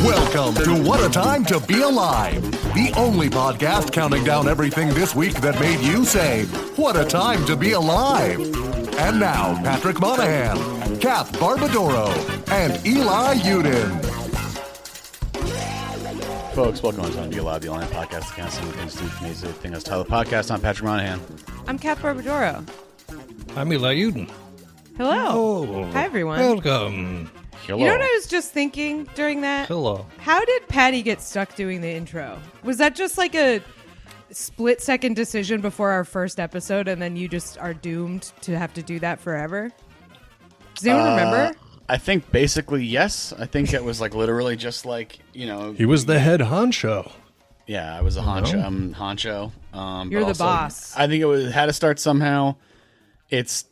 Welcome to What a Time to Be Alive, the only podcast counting down everything this week that made you say, what a time to be alive. And now, Patrick Monahan, Kath Barbadoro, and Eli Uden. Folks, welcome to Be Alive, the online podcast that counts down things to amazing thing as title the podcast. I'm Patrick Monahan. I'm Kath Barbadoro. I'm Eli Uden. Hello. Oh, hi, everyone. Welcome. Hello. You know what I was just thinking during that? Hello. How did Patty get stuck doing the intro? Was that just like a split-second decision before our first episode, and then you just are doomed to have to do that forever? Does anyone remember? I think basically yes. I think it was like literally just like, you know. He was the head honcho. Yeah, I was a honcho. You're but the also, boss. I think it had to start somehow. It's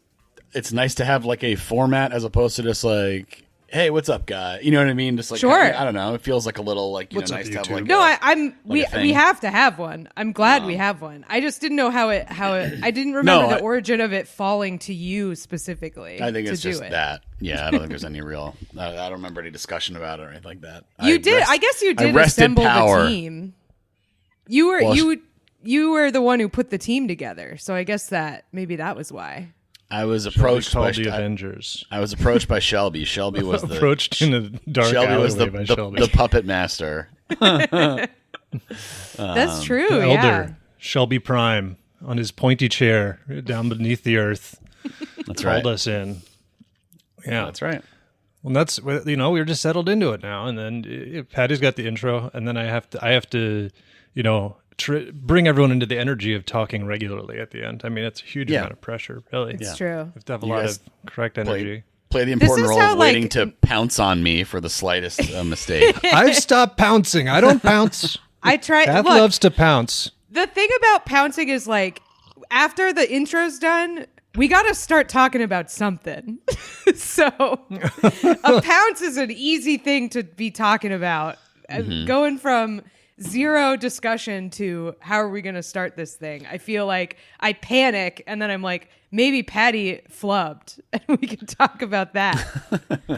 nice to have like a format as opposed to just like, hey, what's up, guy? You know what I mean? Just like, Sure. I don't know. It feels like a little like, What's up, nice to have YouTube? like. No, we thing. have to have one. I'm glad we have one. I just didn't know how it. I didn't remember the origin of it falling to you specifically. I think it's to just do it. that. Yeah, I don't think there's any real. I don't remember any discussion about it or anything like that. I guess you did wrested assemble power. the team. You were the one who put the team together, so I guess that maybe that was why. I was approached by the Avengers. I was approached by Shelby. Shelby was the Approached in a dark Shelby was alleyway by Shelby. the puppet master. That's true. The Yeah. elder, Shelby Prime, on his pointy chair down beneath the earth. That's Called right. us in. Yeah. That's right. Well, that's, we're just settled into it now. And then Patty's got the intro, and then I have to bring everyone into the energy of talking regularly at the end. I mean, it's a huge amount of pressure, really. It's You true. have to have a You lot guys of correct energy. Play the important is role how, of waiting like- to pounce on me for the slightest mistake. I've stopped pouncing. I don't pounce. I try. Kath Look, loves to pounce. the thing about pouncing is like after the intro's done, we got to start talking about something. So a pounce is an easy thing to be talking about. Going from zero discussion to how are we going to start this thing? I feel like I panic and then I'm like, maybe Patty flubbed and we can talk about that.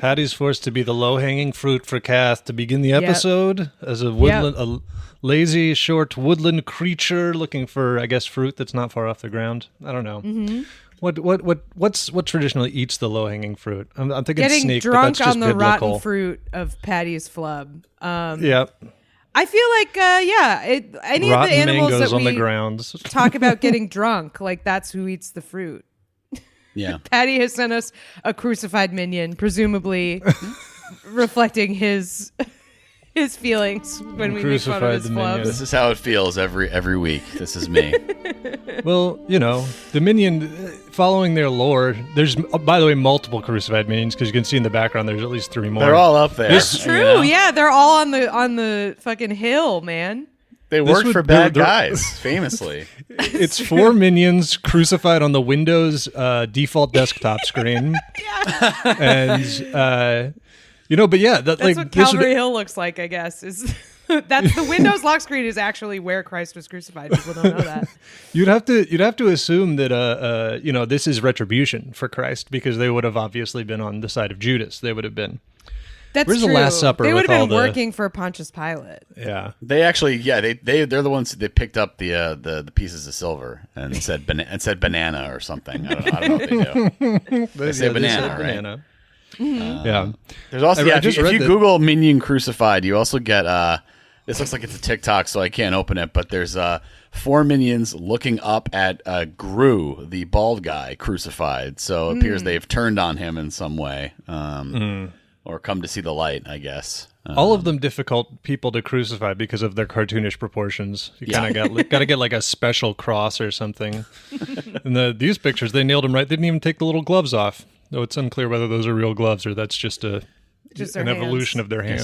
Patty's forced to be the low-hanging fruit for Kath to begin the episode as a woodland, a lazy, short woodland creature looking for, I guess, fruit that's not far off the ground. I don't know. Mm-hmm. What traditionally eats the low-hanging fruit? I'm thinking Getting snake, but drunk that's just on the biblical. rotten fruit of Patty's flub. Yeah, I feel like, any rotten of the animals mangoes that on we the ground. talk about getting drunk, like that's who eats the fruit. Yeah. Patty has sent us a crucified minion, presumably reflecting his feelings when we make fun of Crucified his the minion. flubs. This is how it feels every week. This is me. Well, the minion, following their lore, there's, by the way, multiple crucified minions, because you can see in the background there's at least 3 more. They're all up there. That's true. Yeah, they're all on the fucking hill, man. They work would- for bad they're- guys, famously. It's 4 minions crucified on the Windows default desktop screen. And, but yeah. That's like, what this would- Calvary Hill looks like, I guess. Is that's the Windows lock screen is actually where Christ was crucified. People don't know that. You'd have to assume that this is retribution for Christ, because they would have obviously been on the side of Judas. They would have been. That's Where's true. the Last Supper They would with have all been the- working for Pontius Pilate. Yeah. They actually, they're the ones that picked up the pieces of silver and said banana or something. I don't know what they do. They say banana, right? Banana. Yeah. There's also I if just you read that- Google minion crucified, you also get this looks like it's a TikTok, so I can't open it, but there's 4 minions looking up at Gru, the bald guy, crucified. So it appears they've turned on him in some way, or come to see the light, I guess. All of them difficult people to crucify because of their cartoonish proportions. You kind of got to get like a special cross or something. And these pictures, they nailed them right. They didn't even take the little gloves off. Though it's unclear whether those are real gloves or that's just their an evolution hands. of their hand.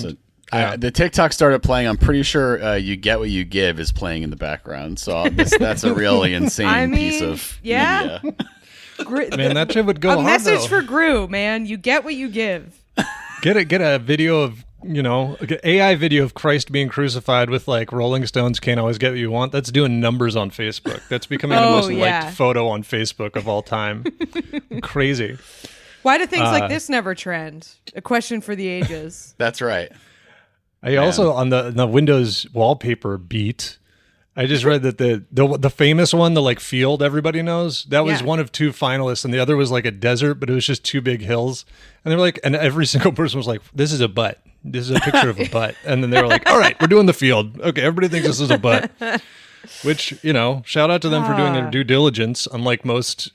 So, the TikTok started playing. I'm pretty sure "You Get What You Give" is playing in the background. So that's a really insane piece of media. Man, that shit would go A hard, message though. for Gru, man. You get what you give. Get a video of AI video of Christ being crucified with like Rolling Stones Can't Always Get What You Want. That's doing numbers on Facebook. That's becoming the most liked photo on Facebook of all time. Crazy. Why do things like this never trend? A question for the ages. That's right. I also on the Windows wallpaper beat. I just read that the famous one, the like field everybody knows, that was one of 2 finalists, and the other was like a desert, but it was just 2 big hills. And they're like, and every single person was like, "This is a butt. This is a picture of a butt." And then they were like, "All right, we're doing the field. Okay, everybody thinks this is a butt." Which, shout out to them for doing their due diligence. Unlike most,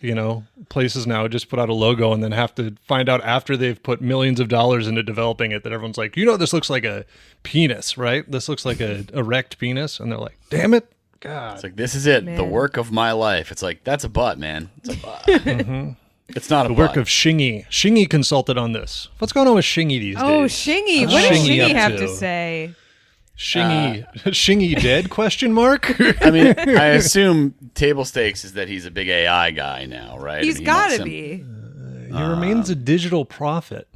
places now, just put out a logo and then have to find out after they've put millions of dollars into developing it that everyone's like, this looks like a penis, right? This looks like a erect penis. And they're like, damn it. God. It's like, this is it. Man. The work of my life. It's like, that's a butt, man. It's a butt. Mm-hmm. It's not a butt. The work of Shingy. Shingy consulted on this. What's going on with Shingy these days? Oh, Shingy. What does Shingy have to say? Shingy dead? Question mark. I mean, I assume table stakes is that he's a big AI guy now, right? He's got to be. He remains a digital prophet.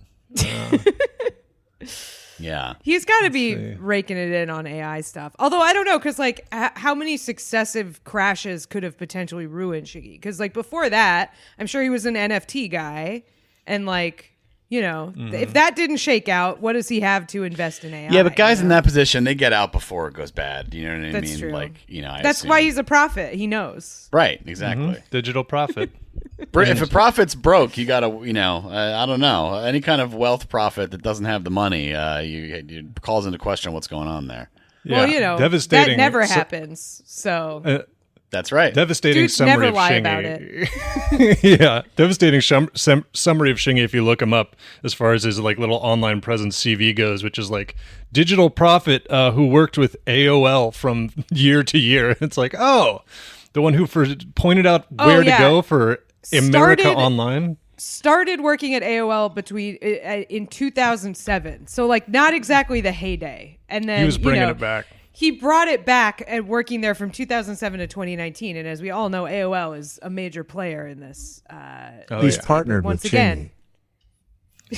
Yeah, he's got to be raking it in on AI stuff. Although I don't know, because like, how many successive crashes could have potentially ruined Shingy? Because like before that, I'm sure he was an NFT guy, and like. If that didn't shake out, what does he have to invest in AI? Yeah, but guys in that position, they get out before it goes bad. You know what I mean? That's true. Like, that's why he's a prophet. He knows. Right, exactly. Mm-hmm. Digital prophet. If a prophet's broke, you got to, I don't know, any kind of wealth prophet that doesn't have the money, you calls into question what's going on there. Yeah. Well, devastating. That never happens. So. That's right. Devastating Dudes summary never of lie Shingy. about it. Yeah, devastating summary of Shingy if you look him up as far as his like little online presence CV goes, which is like digital prophet who worked with AOL from year to year. It's like, oh, the one who pointed out where to go for America Online. Started working at AOL in 2007, so like not exactly the heyday, and then he was bringing it back. He brought it back and working there from 2007 to 2019. And as we all know, AOL is a major player in this. He's partnered once with again.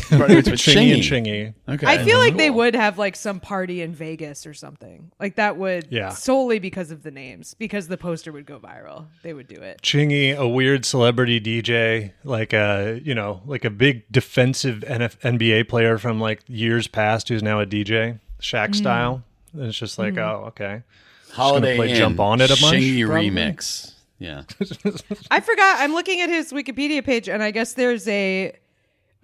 Partnered with Shingy and Shingy. Okay. I feel like they would have like some party in Vegas or something. Like that would solely because of the names, because the poster would go viral. They would do it. Shingy, a weird celebrity DJ, like like a big defensive NBA player from like years past who's now a DJ, Shaq style. And it's just like, oh, okay. Holiday play Inn, Jump On It a bunch. Shingy probably? remix. Yeah. I forgot. I'm looking at his Wikipedia page, and I guess there's a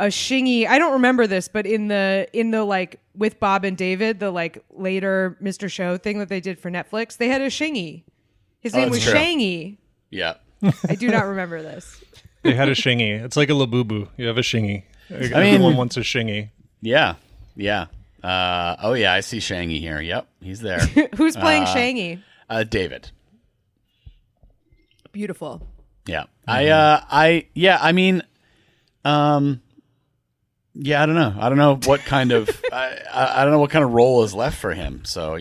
Shingy. I don't remember this, but in the like with Bob and David, the like later Mr. Show thing that they did for Netflix, they had a Shingy. His name was true. Shangy. Yeah. I do not remember this. They had a Shingy. It's like a Labubu. You have a Shingy. Everyone wants a Shingy. Yeah. Yeah. I see Shangy here. Yep, he's there. Who's playing Shangy? David. Beautiful. Yeah. I don't know. I don't know what kind of I don't know what kind of role is left for him. So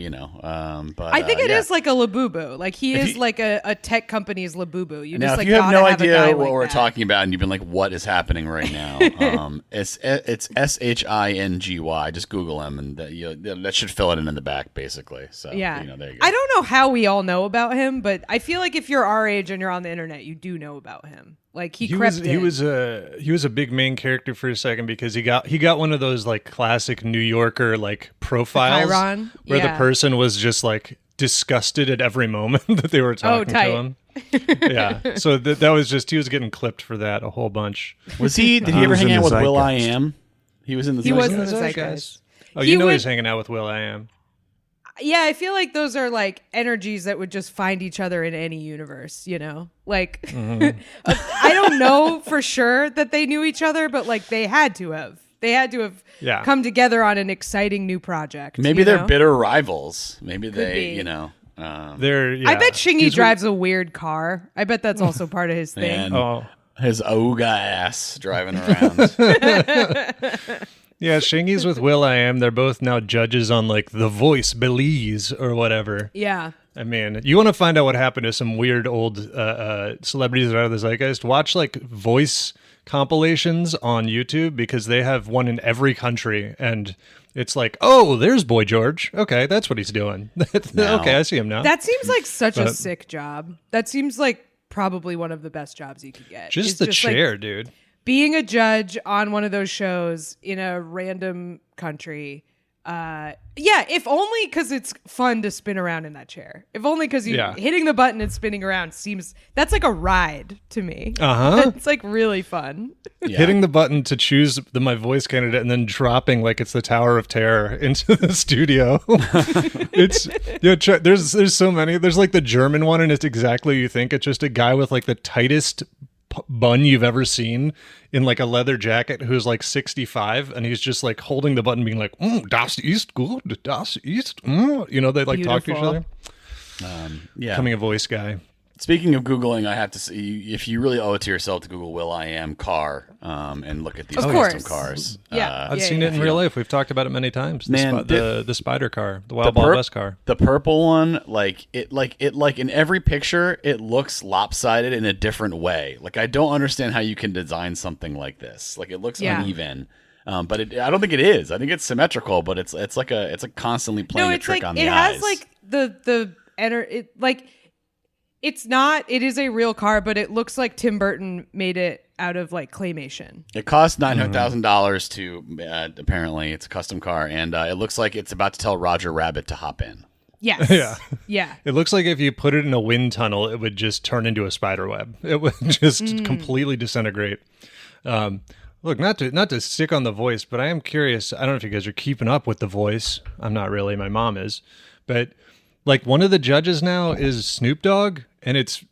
but I think it is like a Labubu. Like he is like a tech company's Labubu. You now, just if like you have no idea what like we're that. talking about, and you've been like, "What is happening right now?" It's Shingy. Just Google him, and that should fill it in the back, basically. So yeah, there you go. I don't know how we all know about him, but I feel like if you're our age and you're on the internet, you do know about him. Like he was a big main character for a second because he got one of those like classic New Yorker like profiles where the person was just like disgusted at every moment that they were talking to him. Yeah, so that was just he was getting clipped for that a whole bunch. Was he? Did he ever hang out with Will I Am? He was in the. He was in the Zeitgeist. Oh, he was hanging out with Will I Am. Yeah, I feel like those are like energies that would just find each other in any universe, Like, I don't know for sure that they knew each other, but like they had to have. They had to have come together on an exciting new project. Maybe they're bitter rivals. Maybe they, they're. I bet Shingy drives a weird car. I bet that's also part of his thing. His Auga ass driving around. Yeah, Shingy's with Will I Am. They're both now judges on like The Voice, Belize, or whatever. Yeah. I mean, you want to find out what happened to some weird old celebrities that are out of the zeitgeist? Watch like voice compilations on YouTube because they have one in every country, and it's like, oh, there's Boy George. Okay, that's what he's doing. Okay, I see him now. That seems like such a sick job. That seems like probably one of the best jobs you could get. Just the chair, dude. Being a judge on one of those shows in a random country Yeah, if only because it's fun to spin around in that chair. If only because hitting the button and spinning around that's like a ride to me. It's like really fun. Yeah. Hitting the button to choose my voice candidate and then dropping like it's the Tower of Terror into the studio. There's so many. There's like the German one, and it's exactly you think. It's just a guy with like the tightest bun you've ever seen in like a leather jacket who's like 65, and he's just like holding the button being like, das ist gut, das ist you know, they like Beautiful. talk to each other. Becoming a voice guy. Speaking of Googling, I have to see if you really owe it to yourself to Google "Will I Am Car" and look at these custom cars. Yeah, I've seen it in real life. We've talked about it many times. Man, the spider car, the Wild Ball Bus car, the purple one, like in every picture, it looks lopsided in a different way. Like I don't understand how you can design something like this. Like it looks uneven. But I don't think it is. I think it's symmetrical, but it's like constantly playing a trick on the eyes. It has like it's not. It is a real car, but it looks like Tim Burton made it out of like claymation. It cost $900,000 to apparently it's a custom car, and it looks like it's about to tell Roger Rabbit to hop in. Yes. Yeah. It looks like if you put it in a wind tunnel, it would just turn into a spider web. It would just completely disintegrate. Look, not to stick on The Voice, but I am curious. I don't know if you guys are keeping up with The Voice. I'm not really. My mom is, but. Like, one of the judges now is Snoop Dogg, and it's,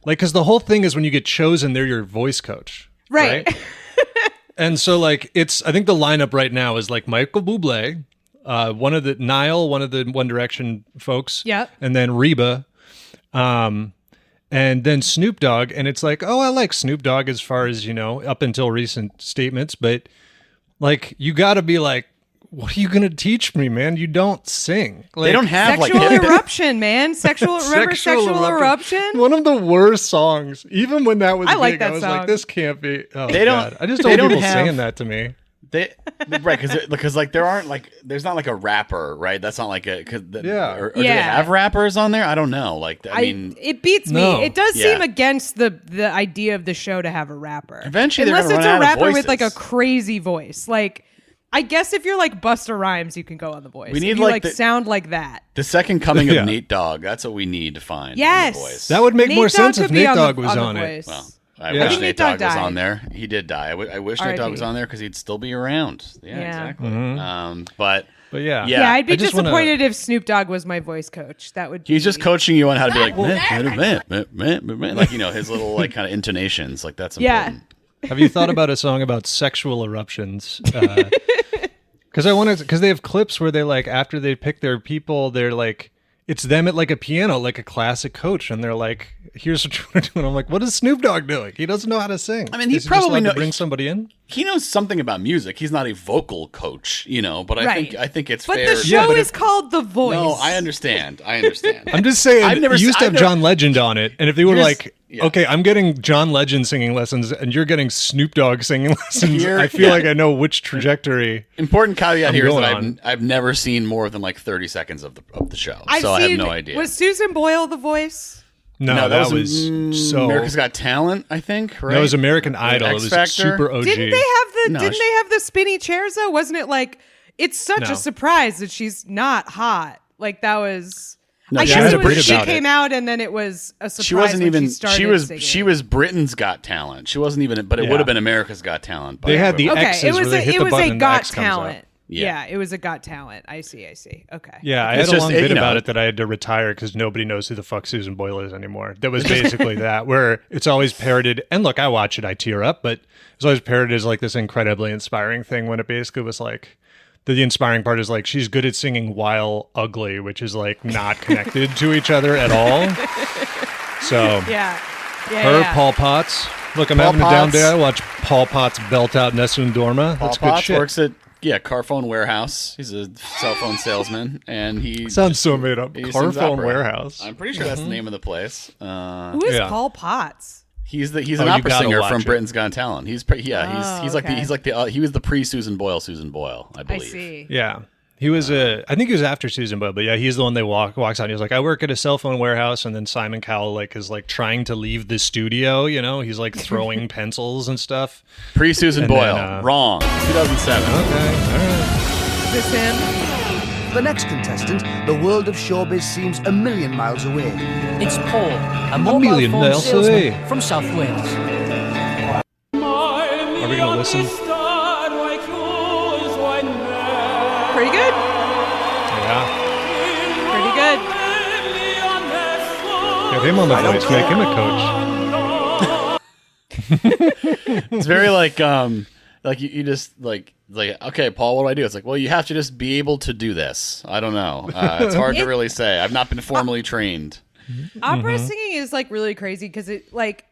like, because the whole thing is when you get chosen, they're your voice coach. Right? And so, like, I think the lineup right now is, like, Michael Bublé, one of the One Direction folks. Yeah. And then Reba, and then Snoop Dogg, and it's like, oh, I like Snoop Dogg as far as, you know, up until recent statements, but, like, you gotta be like, what are you going to teach me, man? You don't sing. Like, they don't have Sexual Eruption, man. Sexual Eruption? One of the worst songs. Even when that was big, I was song. like, this can't be. Oh, they don't. God. I just don't people saying that to me. Right, because like there's not like a rapper, right? That's not like or do they have rappers on there? I don't know. Like I mean, it beats me. No. It does seem against the idea of the show to have a rapper. Eventually, unless they're it's gonna a run out of rapper voices. with like a crazy voice, like. I guess if you're like Busta Rhymes, you can go on The Voice. We need if you sound like that. The second coming of Nate Dogg. That's what we need to find. Yes, on The Voice. That would make more sense Dogg if Nate Dogg was on it. Well, I wish Nate Dogg was on there. He did die. I wish Nate Dogg was on there because he'd still be around. Yeah. Exactly. But yeah, I'd be disappointed if Snoop Dogg was my voice coach. That would. He's just coaching you on how to be like, like, you know, his little like kind of intonations. Like that's important. Have you thought about a song about sexual eruptions? Because they have clips where they like after they pick their people, they're like it's them at like a piano, like a classic coach, and they're like, "Here's what you want to do." And I'm like, "What is Snoop Dogg doing? He doesn't know how to sing." I mean, he is probably knows to bring somebody in. He knows something about music. He's not a vocal coach, you know. But I think it's fair. But the show is called The Voice. No, I understand. I'm just saying. You used to have John Legend on it, and if they were like. Yeah. Okay, I'm getting John Legend singing lessons, and you're getting Snoop Dogg singing lessons. I feel like I know which trajectory. Important caveat here is that I've never seen more than like 30 seconds of the show, I have no idea. Was Susan Boyle the voice? No, that was so. America's Got Talent, I think. Right? No, it was American Idol. It was super OG. Didn't they have the spinny chairs though? Wasn't it like it's such a surprise that she's not hot? Like that was. No, I guess she came out and then it was a surprise. She wasn't when even. She started She was Britain's Got Talent. She wasn't even. But it would have been America's Got Talent. They had the X's where they hit the button and the X comes up. Yeah, it was a Got Talent. I see. Okay. Yeah, I had a long bit about it that I had to retire because nobody knows who the fuck Susan Boyle is anymore. That was basically that, where it's always parroted. And look, I watch it, I tear up, but it's always parroted as like this incredibly inspiring thing when it basically was like, the inspiring part is like she's good at singing while ugly, which is like not connected to each other at all. So Paul Potts. Look, I'm having a down day. I watch Paul Potts belt out Nessun Dorma. That's good shit. Works at Carphone Warehouse. He's a cell phone salesman, and he sounds so made up. Carphone Warehouse. I'm pretty sure that's the name of the place. Who is Paul Potts? He's an opera singer from Britain's Got Talent. He was the pre-Susan Boyle, I believe. I see. Yeah. He was I think he was after Susan Boyle, but yeah, he's the one that walks out. He's like, I work at a cell phone warehouse, and then Simon Cowell is trying to leave the studio. You know, he's like throwing pencils and stuff. Pre-Susan Boyle, wrong. 2007. Okay, all right. Is this him? the next contestant, the world of showbiz seems a million miles away. It's Paul, a mobile million phone miles salesman away. from South Wales. Are we gonna listen? Pretty good. Yeah. Pretty good. Get him on the voice. Make him a coach. It's very like you just like okay, Paul, what do I do? It's like, well, you have to just be able to do this. I don't know. It's hard to really say. I've not been formally trained. Opera singing is like really crazy because it like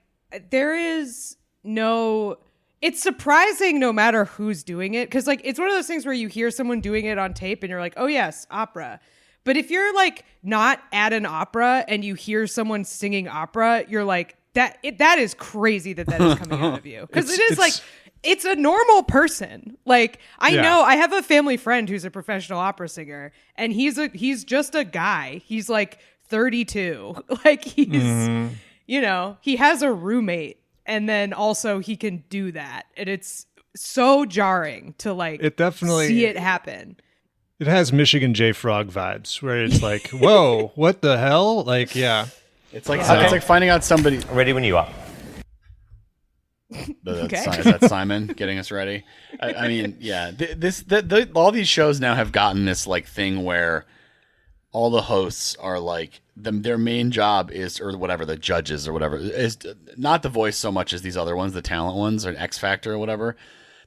there is no. It's surprising no matter who's doing it because like it's one of those things where you hear someone doing it on tape and you're like, oh yes, opera. But if you're like not at an opera and you hear someone singing opera, you're like that is crazy that is coming out of you because it's a normal person. Like I know I have a family friend who's a professional opera singer and he's just a guy. He's like 32. Like he's you know, he has a roommate. And then also he can do that. And it's so jarring to like see it happen. It has Michigan J Frog vibes where it's like, whoa, what the hell? Like, yeah. It's like it's like finding out somebody. Ready when you are. Is that Simon getting us ready? I mean, yeah. All these shows now have gotten this like thing where all the hosts are like their main job is, or whatever, the judges or whatever, is not the voice so much as these other ones, the talent ones or X Factor or whatever.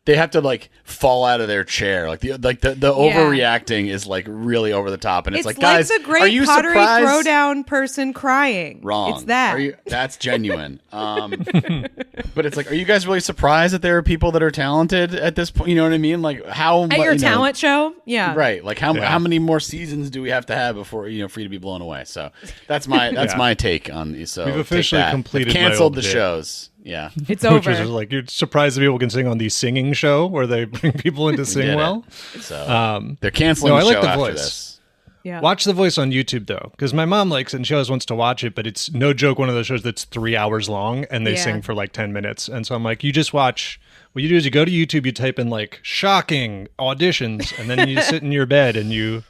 They have to like fall out of their chair. Like the overreacting is like really over the top, and it's like guys, the great are you pottery surprised? Throwdown person crying. Wrong. It's that. That's genuine. But it's like, are you guys really surprised that there are people that are talented at this point? You know what I mean? Like how at your talent show, yeah, right. Like how many more seasons do we have to have before for you to be blown away? So that's my take on these. So we've officially completed. We've canceled the shows. Yeah, it's over. Which is like, you're surprised that people can sing on the singing show where they bring people in to sing well. So they're canceling the show after this. Yeah. Watch The Voice on YouTube though, because my mom likes it and she always wants to watch it, but it's no joke one of those shows that's 3 hours long and they sing for like 10 minutes. And so I'm like, you just watch. What you do is you go to YouTube, you type in like shocking auditions, and then you sit in your bed and you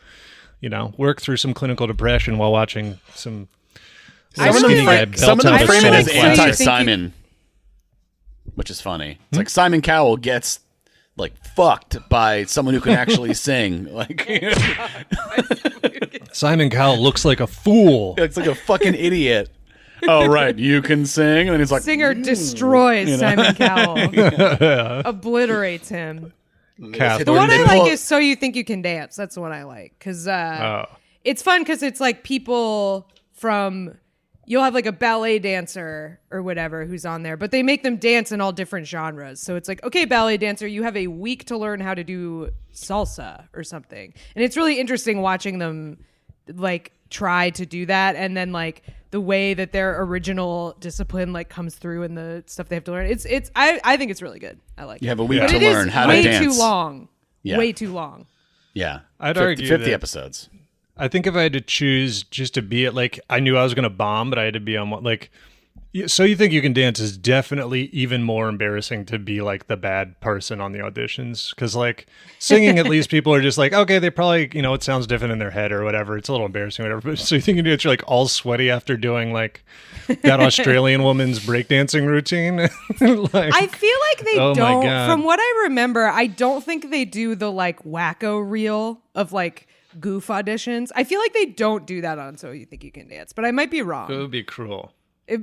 work through some clinical depression while watching some. Some of them frame it as anti-Simon. Which is funny. It's like Simon Cowell gets like fucked by someone who can actually sing. Like Simon Cowell looks like a fool. It's like a fucking idiot. Oh right, you can sing, and then he's like, singer destroys Simon Cowell, obliterates him. The one I like is So You Think You Can Dance. That's the one I like because it's fun because it's like people from. You'll have like a ballet dancer or whatever who's on there, but they make them dance in all different genres. So it's like, okay, ballet dancer, you have a week to learn how to do salsa or something. And it's really interesting watching them like try to do that. And then like the way that their original discipline like comes through in the stuff they have to learn. I think it's really good. I like it. You have a week to learn how to dance. Way too long. Yeah. Way too long. Yeah. I'd argue 50 episodes. I think if I had to choose just to be at, like, I knew I was going to bomb, but I had to be on one, like, So You Think You Can Dance is definitely even more embarrassing to be, like, the bad person on the auditions. Because, like, singing, at least people are just like, okay, they probably, it sounds different in their head or whatever. It's a little embarrassing or whatever. But So You Think You Can Dance, you're, like, all sweaty after doing, like, that Australian woman's breakdancing routine. Like, I feel like they don't, from what I remember, I don't think they do the, like, wacko reel of, like, goof auditions. I feel like they don't do that on So You Think You Can Dance, but I might be wrong. It would be cruel. It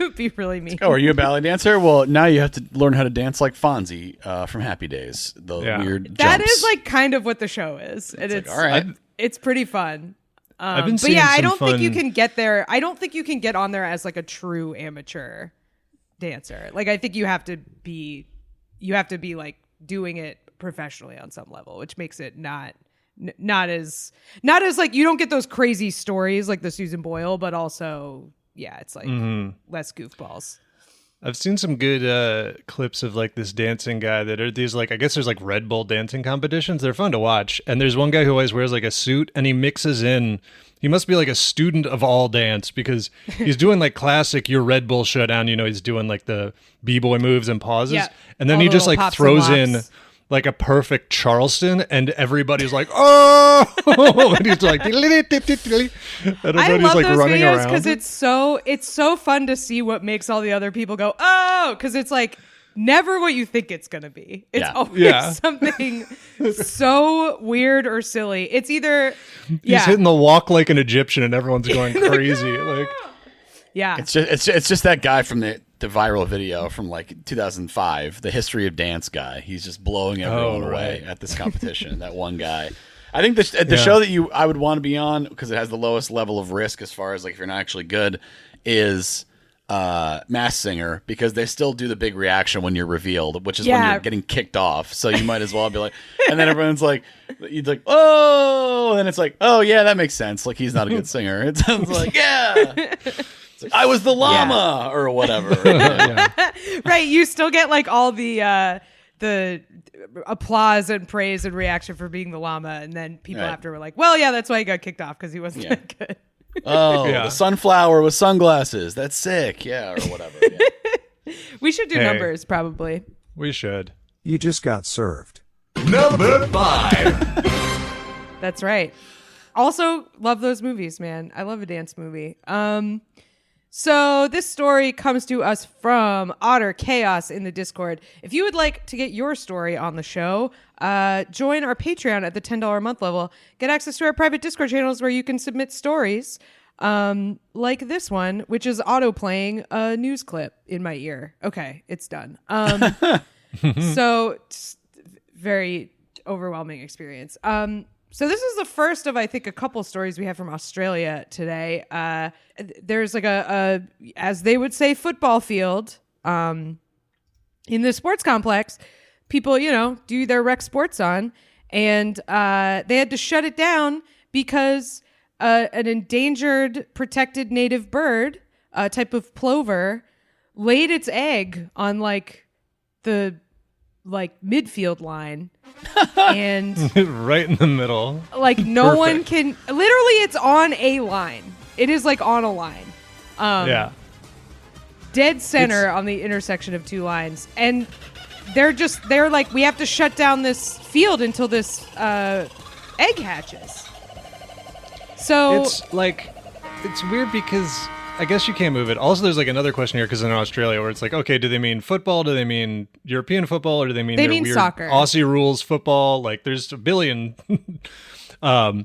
would be really mean. Oh, are you a ballet dancer? Well, now you have to learn how to dance like Fonzie from Happy Days. The weird jumps. That is like kind of what the show is. And it's like, all right. It's pretty fun. I've been but yeah, I don't think you can get there. I don't think you can get on there as like a true amateur dancer. Like I think you have to be like doing it professionally on some level, which makes it not as like, you don't get those crazy stories like the Susan Boyle, but also it's like less goofballs. I've seen some good clips of like this dancing guy that are these like, I guess there's like Red Bull dancing competitions. They're fun to watch. And there's one guy who always wears like a suit and he mixes in, he must be like a student of all dance because he's doing like classic your Red Bull showdown. He's doing like the B-boy moves and pauses. Yeah. And then he just like throws in like a perfect Charleston, and everybody's like, oh, and he's like, and everybody's I love like those running videos around. because it's so fun to see what makes all the other people go, oh, because it's like never what you think it's gonna be. It's always something so weird or silly. It's either he's hitting the walk like an Egyptian, and everyone's going crazy. Like, yeah, It's just that guy from the viral video from like 2005, the history of dance guy. He's just blowing everyone away at this competition. That one guy. I think the show that I would want to be on, because it has the lowest level of risk as far as like if you're not actually good, is Masked Singer, because they still do the big reaction when you're revealed, which is when you're getting kicked off. So you might as well be like, and then everyone's like, you'd like, oh, and then it's like, oh yeah, that makes sense. Like he's not a good singer. It sounds like, yeah. Like, I was the llama or whatever. Right. You still get like all the applause and praise and reaction for being the llama, and then people after were like, well, yeah, that's why he got kicked off, because he wasn't that good. Oh, the sunflower with sunglasses. That's sick. Yeah, or whatever. Yeah. We should do numbers, probably. we should. You just got served. Number 5. That's right. Also, love those movies, man. I love a dance movie. So this story comes to us from Otter Chaos in the Discord. If you would like to get your story on the show, join our Patreon at the $10 a month level. Get access to our private Discord channels where you can submit stories like this one, which is auto-playing a news clip in my ear. Okay, it's done. So it's very overwhelming experience. So this is the first of, I think, a couple stories we have from Australia today. There's like a, as they would say, football field in the sports complex. People, do their rec sports on, and they had to shut it down because an endangered, protected native bird, a type of plover, laid its egg on the midfield line. And right in the middle. Like no one can, literally it's on a line. It is like on a line. Dead center on the intersection of two lines. And they're like, we have to shut down this field until this egg hatches. So it's weird because I guess you can't move it. Also, there's like another question here, because in Australia, where it's like, okay, do they mean football? Do they mean European football? Or do they mean their weird soccer, Aussie rules football? Like, there's a billion. But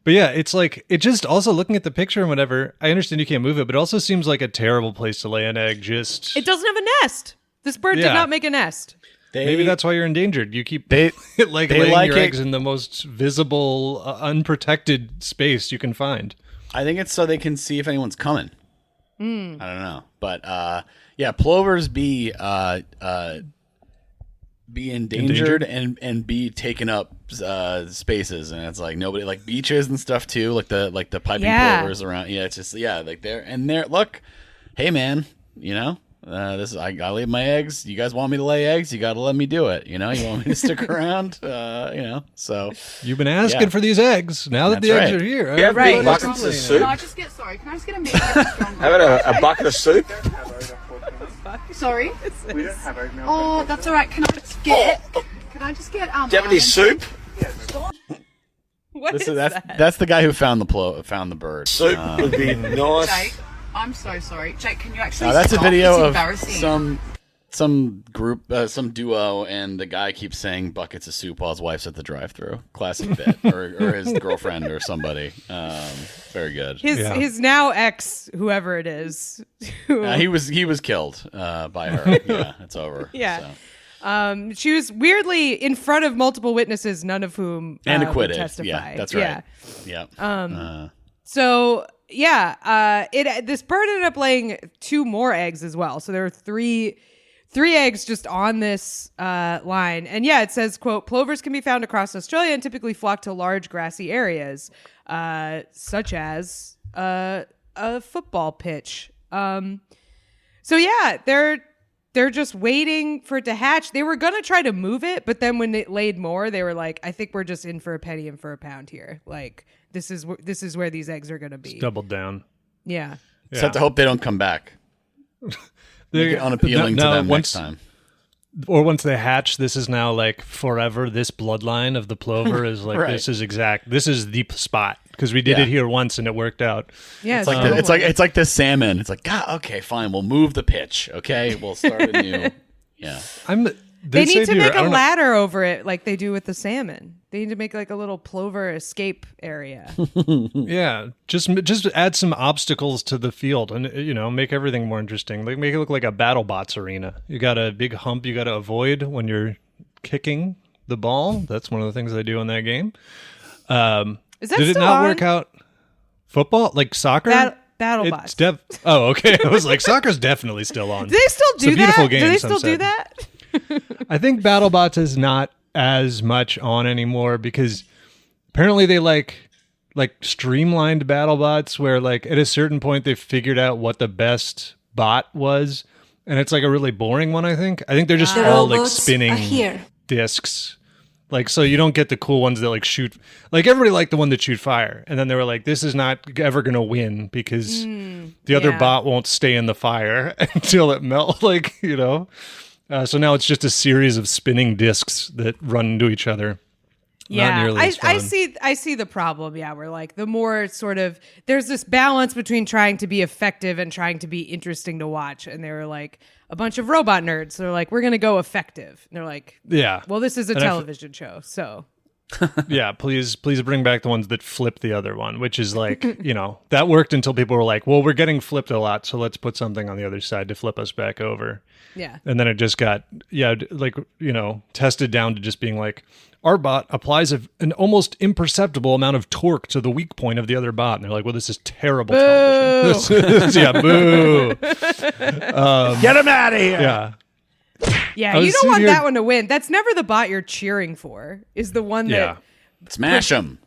yeah, it's like, it just also looking at the picture and whatever, I understand you can't move it, but it also seems like a terrible place to lay an egg. It doesn't have a nest. This bird did not make a nest. Maybe that's why you're endangered. You keep laying your eggs in the most visible, unprotected space you can find. I think it's so they can see if anyone's coming. I don't know, but plovers be endangered and be taken up spaces, and it's like nobody, like beaches and stuff too, like the piping plovers around. Yeah, it's just like they're look, hey man, this is I lay my eggs. You guys want me to lay eggs? You got to let me do it. You want me to stick around? So you've been asking for these eggs. Now that the eggs are here, you have big buckets of soup. Can I just get a medium? How about a bucket of soup? Sorry. We don't have oatmeal. Oh, that's all right. Can I just get? Do you have any soup? What is that? That's the guy who found the bird. Soup would be nice. Jake, I'm so sorry. Jake, can you actually that's stop? a video It's of some group, some duo, and the guy keeps saying buckets of soup while his wife's at the drive-thru. Classic bit. or his girlfriend or somebody. Very good. His now ex, whoever it is. He was killed by her. Yeah, it's over. Yeah. So. She was weirdly in front of multiple witnesses, none of whom and acquitted. Would testify. Yeah, that's right. Yeah. This bird ended up laying 2 more eggs as well. So there were three eggs just on this line. And it says, quote, plovers can be found across Australia and typically flock to large grassy areas, such as a football pitch. They're just waiting for it to hatch. They were going to try to move it, but then when it laid more, they were like, I think we're just in for a penny and for a pound here. Like, this is where these eggs are going to be. It's doubled down. Yeah. Just have to hope they don't come back. Make it unappealing to them next time. or once they hatch, this is now like forever. This bloodline of the plover is like Right. this is the spot because we did Yeah. it here once and it worked out. Yeah, It's like the salmon. It's like, God, okay, fine. We'll move the pitch. Okay, we'll start a new. Yeah. They need to make a ladder over it like they do with the salmon. They need to make like a little plover escape area. Yeah, just add some obstacles to the field and make everything more interesting. Like make it look like a BattleBots arena. You got a big hump you got to avoid when you're kicking the ball. That's one of the things they do in that game. Is that did it still not on? work out? Football, like soccer? BattleBots. Oh, okay. I was like, soccer's definitely still on. Do they still do It's a beautiful that? game, Do they some still do said. that? I think BattleBots is not as much on anymore because apparently they like streamlined BattleBots where like at a certain point they figured out what the best bot was, and it's like a really boring one. I think they're just all like spinning discs. Like, so you don't get the cool ones that like shoot, like everybody liked the one that shoot fire. And then they were like, this is not ever going to win because the other bot won't stay in the fire until it melts, so now it's just a series of spinning discs that run into each other. Yeah, I I see the problem. Yeah, we're like the more sort of there's this balance between trying to be effective and trying to be interesting to watch. And they were like a bunch of robot nerds. They're like, we're going to go effective. And they're like, yeah. Well, this is a television show, so. Yeah, please bring back the ones that flip the other one, which is like, that worked until people were like, well, we're getting flipped a lot, so let's put something on the other side to flip us back over. Yeah. And then it just got, tested down to just being like, our bot applies an almost imperceptible amount of torque to the weak point of the other bot. And they're like, well, this is terrible television. Yeah, boo. Get him out of here. Yeah. Yeah, you don't want that one to win. That's never the bot you're cheering for. Is the one that Smash them.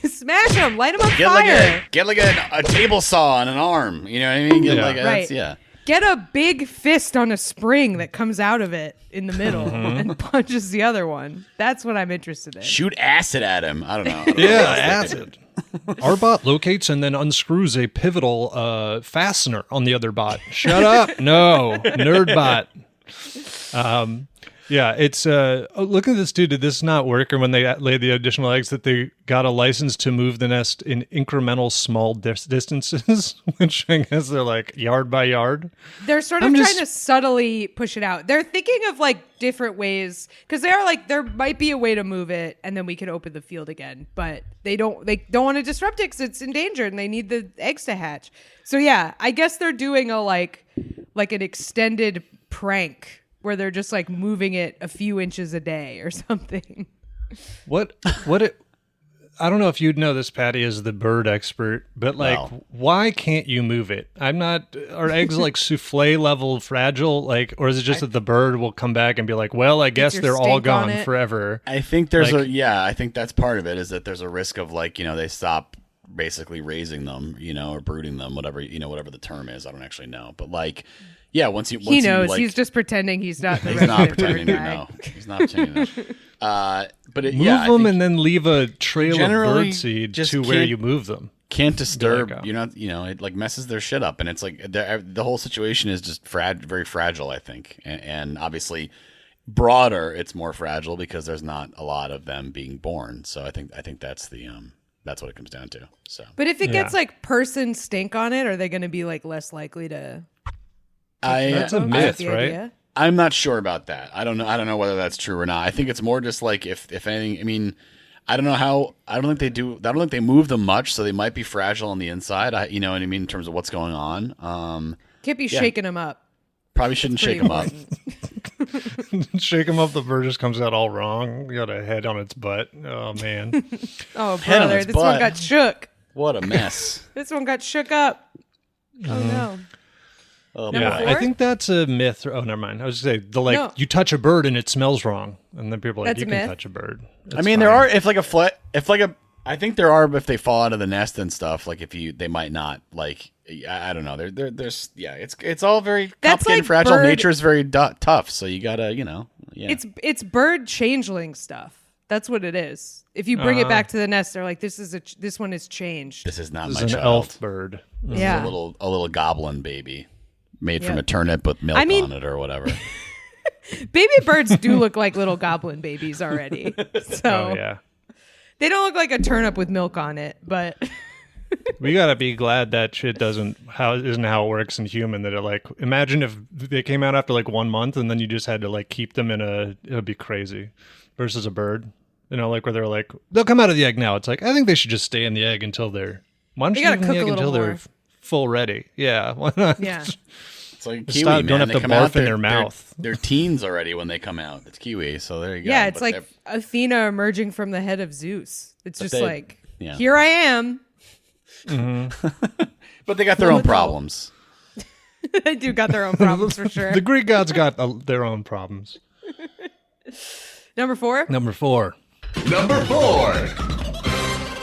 smash them, light them on fire. Get like a table saw on an arm. You know what I mean? Get Get a big fist on a spring that comes out of it in the middle and punches the other one. That's what I'm interested in. Shoot acid at him. I don't know. Acid. Our bot locates and then unscrews a pivotal fastener on the other bot. Shut up. No. Nerd bot. It's look at this dude. Did this not work? Or when they laid the additional eggs, that they got a license to move the nest in incremental small distances, which I guess they're like yard by yard. They're sort of trying to subtly push it out. They're thinking of like different ways because they are like there might be a way to move it and then we can open the field again, but they don't want to disrupt it because it's endangered and they need the eggs to hatch. So yeah, I guess they're doing a like an extended prank where they're just like moving it a few inches a day or something. I don't know if you'd know this, Patty, as the bird expert, but like, why can't you move it? Are eggs like souffle level fragile? Like, or is it just that the bird will come back and be like, well, I guess they're all gone forever? I think there's I think that's part of it is that there's a risk of like, they stop basically raising them, or brooding them, whatever the term is. I don't actually know. But like, yeah, once he knows, he's just pretending he's not. He's not pretending to know. He's not pretending to know. But move them and then leave a trail of birdseed to where you move them. Can't disturb. You're not. It like messes their shit up, and it's like the whole situation is just very fragile. I think, and obviously broader, it's more fragile because there's not a lot of them being born. So I think that's that's what it comes down to. So, but if it gets like person stink on it, are they going to be like less likely to? That's a myth, right? Idea? I'm not sure about that. I don't know whether that's true or not. I think it's more just like if anything. I mean, I don't know how. I don't think they move them much, so they might be fragile on the inside. You know what I mean in terms of what's going on. Can't be shaking them up. Probably shouldn't shake them up. Shake them up. The bird just comes out all wrong. You got a head on its butt. Oh man. Oh brother, this one got shook. What a mess. This one got shook up. Oh no. Oh, yeah, I think that's a myth. Oh, never mind. I was going to say, you touch a bird and it smells wrong. And then people are like, you can touch a bird. I mean, there are, I think there are, if they fall out of the nest and stuff, like they might not, like, I don't know. There's it's all very complicated, like fragile. Nature is very tough. So you got to, yeah. It's bird changeling stuff. That's what it is. If you bring it back to the nest, they're like, this one is changed. This is not this my is child. An elf bird. This is a little goblin baby. Made from a turnip with milk on it or whatever. Baby birds do look like little goblin babies already. So Oh yeah. they don't look like a turnip with milk on it, but We gotta be glad that shit isn't how it works in human. That it like imagine if they came out after like 1 month and then you just had to like keep them it would be crazy. Versus a bird, like where they're like they'll come out of the egg now. It's like I think they should just stay in the egg until they're. Why don't They you gotta leave them in the cook a egg little until more. they're full ready? Yeah, why not? yeah. It's like Just kiwi, stop- man. don't have They to come barf out, in their mouth. They're teens already when they come out. It's kiwi, so there you go. Yeah, it's But like Athena emerging from the head of Zeus. It's just like, yeah. here I am. but they got their own problems. They do got their own problems for sure. The Greek gods got their own problems. Number 4? Number 4. Number 4.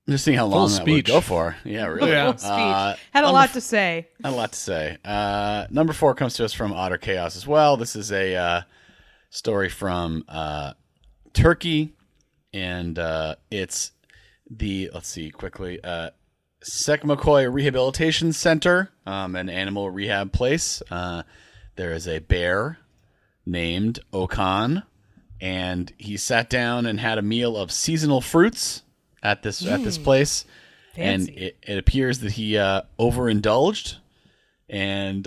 Just seeing how long that would speech. go for. Yeah, really. Yeah. Speech. Had a lot to say. Had a lot to say. Number 4 comes to us from Otter Chaos as well. This is a story from Turkey, and it's let's see quickly, Sekmakoy Rehabilitation Center, an animal rehab place. There is a bear named Okan, and he sat down and had a meal of seasonal fruits at this place. Fancy. And it appears that he overindulged, and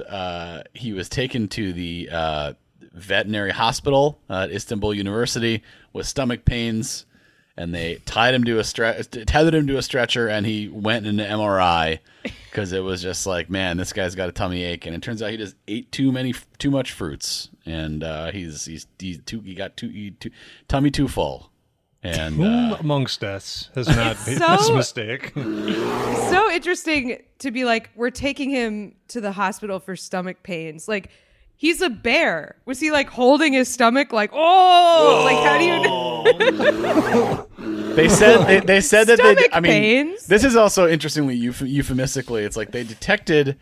he was taken to the veterinary hospital at Istanbul University with stomach pains, and they tethered him to a stretcher, and he went in an MRI because it was just like, man, this guy's got a tummy ache, and it turns out he just ate too much fruits, and he got tummy too full. And Whom amongst us has not made this mistake? So interesting to be like, we're taking him to the hospital for stomach pains. Like, he's a bear. Was he like holding his stomach like, oh, like how do you They said that Stomach I mean, pains? this is also interestingly euphemistically. It's like they detected,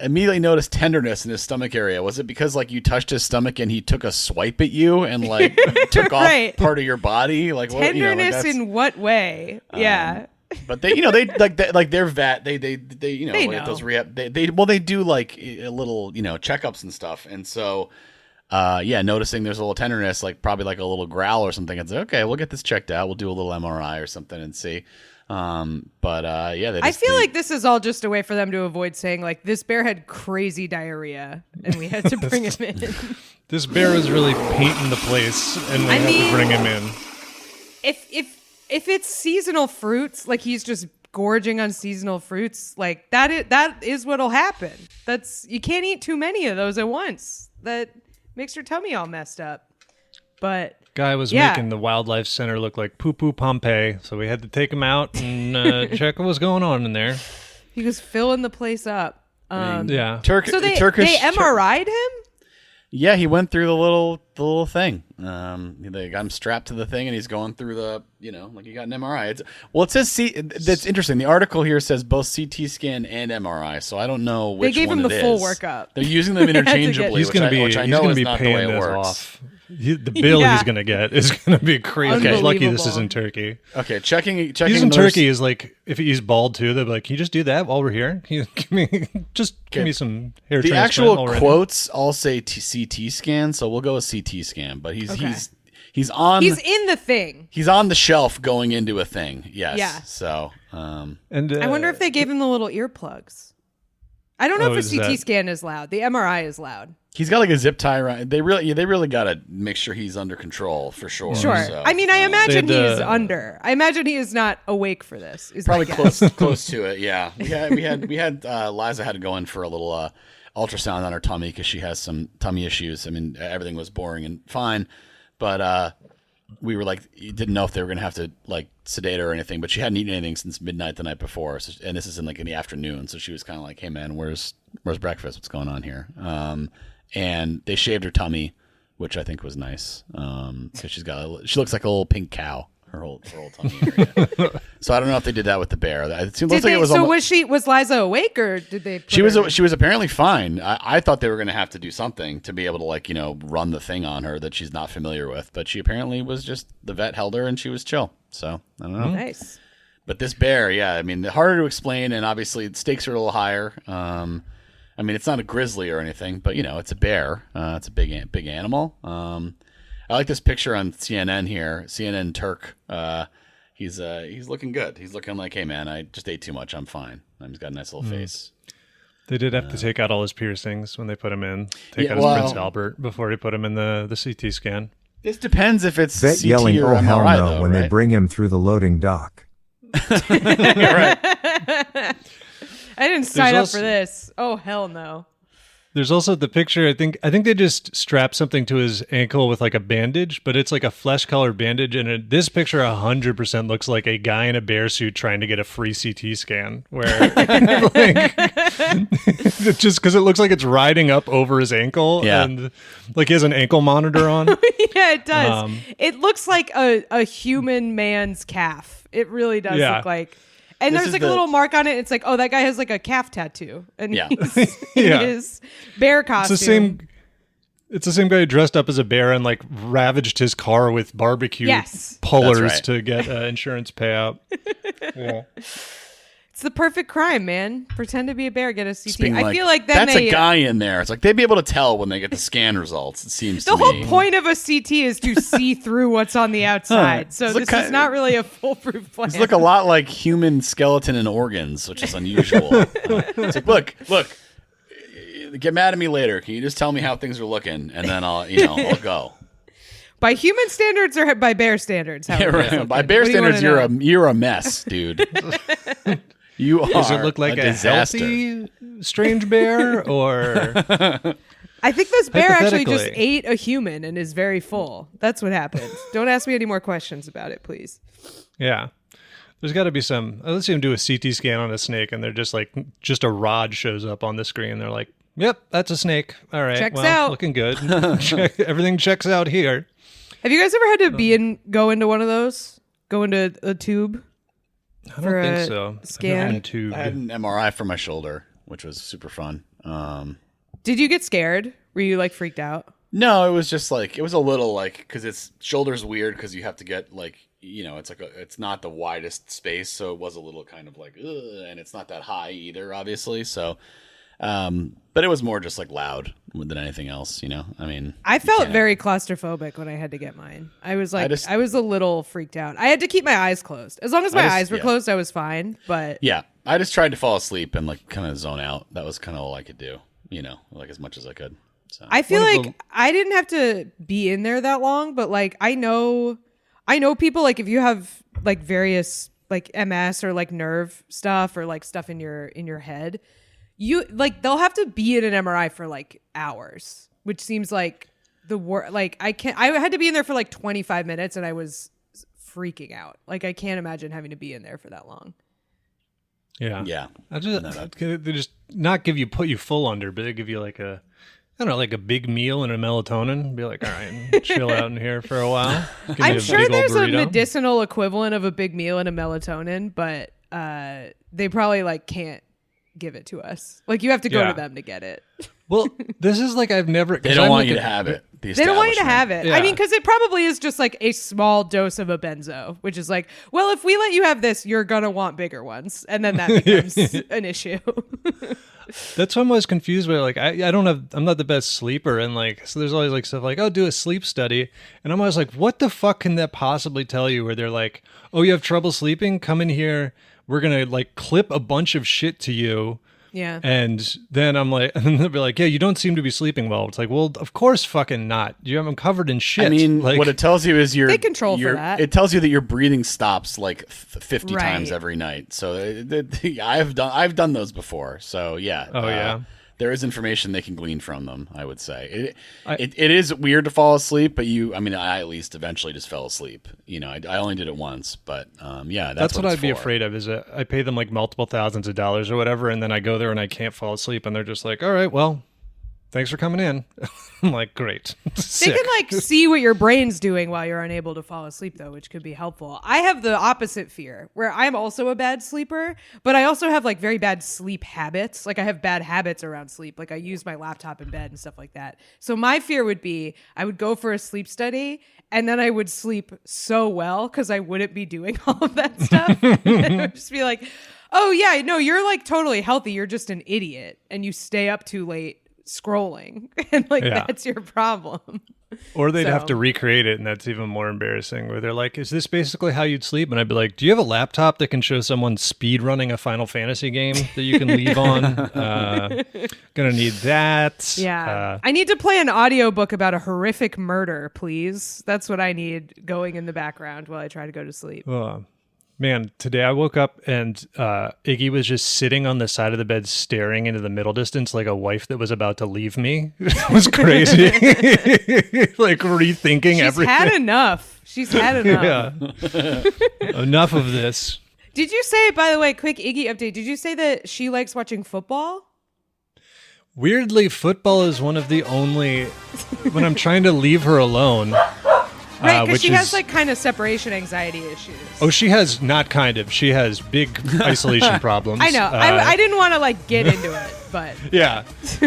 immediately noticed tenderness in his stomach area. Was it because like you touched his stomach and he took a swipe at you and like took Right. off part of your body? Like what, tenderness in what way? Yeah. But they their vet, they They like know. those rehab, they do like a little checkups and stuff, and so. Noticing there's a little tenderness, like probably like a little growl or something. It's like, okay, we'll get this checked out. We'll do a little MRI or something and see. I feel like this is all just a way for them to avoid saying like this bear had crazy diarrhea and we had to bring him in. This bear is really painting the place, and we have to bring him in. If it's seasonal fruits, like he's just gorging on seasonal fruits, like that is what'll happen. You can't eat too many of those at once. That makes your tummy all messed up. But Guy was making the wildlife center look like poo-poo Pompeii, so we had to take him out and check what was going on in there. he was filling the place up. Yeah. So they MRI'd him? Yeah, he went through the little thing. They got him strapped to the thing, and he's going through the, like he got an MRI. It says that's interesting. The article here says both CT scan and MRI, so I don't know which They gave one him the it full is. workup. They're using them interchangeably, He's going to be which I know is not the way paying it this works. off. The bill he's going to get is going to be crazy. He's lucky this Unbelievable. isn't Turkey. Okay, checking. He's in another Turkey is like, if he's bald too, they'll be like, can you just do that while we're here? Can you give me some hair The transplant actual already? quotes all say CT scan, so we'll go with CT scan. But he's Okay. he's on in the thing. he's on the shelf going into a thing. Yes. Yeah. So And I wonder if they gave him the little earplugs. I don't know if is a CT that- scan is loud. The MRI is loud. he's got like a zip tie around. They really got to make sure he's under control for sure. Sure. So, I mean, I imagine They'd, he's under. I imagine he is not awake for this. Is probably my guess. close to it. Yeah. We had Liza had to go in for a little ultrasound on her tummy because she has some tummy issues. I mean, everything was boring and fine, but we were like, you didn't know if they were going to have to like sedate her or anything, but she hadn't eaten anything since midnight the night before. So, and this is in the afternoon. So she was kind of like, hey man, where's breakfast? What's going on here? And they shaved her tummy, which I think was nice. Cause she looks like a little pink cow, her whole tummy area. So I don't know if they did that with the bear. It seems like it was was Liza awake or did they? she was apparently fine. I thought they were going to have to do something to be able to run the thing on her that she's not familiar with, but she apparently was just, the vet held her and she was chill. So I don't know. Nice. But this bear, yeah, I mean, harder to explain, and obviously the stakes are a little higher. I mean, it's not a grizzly or anything, but it's a bear. It's a big animal. I like this picture on CNN here. CNN Turk. He's looking good. He's looking like, hey man, I just ate too much. I'm fine. He's got a nice little face. They did have to take out all his piercings when they put him in. Take out his Prince Albert before they put him in the CT scan. This depends if it's Bet CT yelling, or oh hell MRI, no, though, when right? they bring him through the loading dock. Right. I didn't sign up for this. Oh hell no. There's also the picture. I think they just strapped something to his ankle with like a bandage, but it's like a flesh-colored bandage. And this picture 100% looks like a guy in a bear suit trying to get a free CT scan. Where, like, just because it looks like it's riding up over his ankle, and like he has an ankle monitor on. Yeah, it does. It looks like a human man's calf. It really does look like. And there's like a little mark on it. It's like, oh, that guy has like a calf tattoo, and he's in his bear costume. It's the same guy who dressed up as a bear and like ravaged his car with barbecue pullers to get insurance payout. Yeah. It's the perfect crime, man. Pretend to be a bear, get a CT. I feel like then that's a guy in there. It's like they'd be able to tell when they get the scan results. It seems the whole point of a CT is to see through what's on the outside. So this is not really a foolproof plan. These look a lot like human skeleton and organs, which is unusual. It's like, look, get mad at me later. Can you just tell me how things are looking, and then I'll go. By human standards or by bear standards? By bear standards, you're a mess, dude. You are. Does it look like a disaster. healthy strange bear, or? I think this bear actually just ate a human and is very full. That's what happened. Don't ask me any more questions about it, please. Yeah. There's got to be some. Let's see him do a CT scan on a snake, and they're just a rod shows up on the screen. They're like, "Yep, that's a snake. All right, checks out. Looking good. Everything checks out here." Have you guys ever had to go into one of those? Go into a tube? I don't think so. Scan? I had an MRI for my shoulder, which was super fun. Did you get scared? Were you like freaked out? No, it was just like, it was a little like, because its shoulder's weird because you have to get like, it's like it's not the widest space, so it was a little kind of like, ugh, and it's not that high either, obviously. So, but it was more just like loud than anything else, I mean, I felt very claustrophobic when I had to get mine. I was like, I was a little freaked out. I had to keep my eyes closed. As long as my eyes were closed, I was fine. But yeah, I just tried to fall asleep and like kind of zone out. That was kind of all I could do, like as much as I could. So I feel like I didn't have to be in there that long, but like I know people, like if you have like various like MS or like nerve stuff or like stuff in your head, you like they'll have to be in an MRI for like hours, which seems like the worst. Like I had to be in there for like 25 minutes and I was freaking out. Like I can't imagine having to be in there for that long. Yeah. They just not put you full under, but they give you like a big meal and a melatonin. Be like, all right, chill out in here for a while. I'm sure there's a medicinal equivalent of a big meal and a melatonin, but they probably like can't give it to us. Like you have to go to them to get it. Well, this is like I've never. They don't want you to have it. They don't want you to have it. Yeah. I mean, because it probably is just like a small dose of a benzo, which is like, well, if we let you have this, you're gonna want bigger ones, and then that becomes an issue. That's why I'm always confused with like I'm not the best sleeper, and like so there's always like stuff like, oh, do a sleep study, and I'm always like, what the fuck can that possibly tell you? Where they're like, oh, you have trouble sleeping? Come in here. We're gonna like clip a bunch of shit to you. Yeah. And then I'm like, and they'll be like, yeah, you don't seem to be sleeping well. It's like, well, of course fucking not. You have them covered in shit. I mean, like, what it tells you is they control for that. It tells you that your breathing stops like 50 times every night. So I've done those before. So yeah. Oh yeah. There is information they can glean from them, I would say. It is weird to fall asleep, but I at least eventually just fell asleep. I only did it once, but that's what I'd be afraid of. Is that I pay them like multiple thousands of dollars or whatever, and then I go there and I can't fall asleep, and they're just like, "All right, well, thanks for coming in." I'm like, great. They Sick. can like see what your brain's doing while you're unable to fall asleep, though, which could be helpful. I have the opposite fear, where I'm also a bad sleeper, but I also have like very bad sleep habits. Like I have bad habits around sleep. Like I use my laptop in bed and stuff like that. So my fear would be I would go for a sleep study and then I would sleep so well because I wouldn't be doing all of that stuff. It would just be like, oh yeah, no, you're like totally healthy. You're just an idiot and you stay up too late scrolling and like that's your problem. Or they'd have to recreate it, and that's even more embarrassing, where they're like, is this basically how you'd sleep? And I'd be like, do you have a laptop that can show someone speed running a Final Fantasy game that you can leave on? Gonna need that. Yeah. I need to play an audiobook about a horrific murder, please. That's what I need going in the background while I try to go to sleep. Man, today I woke up and Iggy was just sitting on the side of the bed staring into the middle distance like a wife that was about to leave me. It was crazy. Like rethinking everything. She's had enough. Yeah. Enough of this. Did you say, by the way, quick Iggy update, did you say that she likes watching football? Weirdly, football is one of the only, when I'm trying to leave her alone. Right, because she has like kind of separation anxiety issues. Oh, she has not kind of. She has big isolation problems. I know. I didn't want to like get into it, but yeah.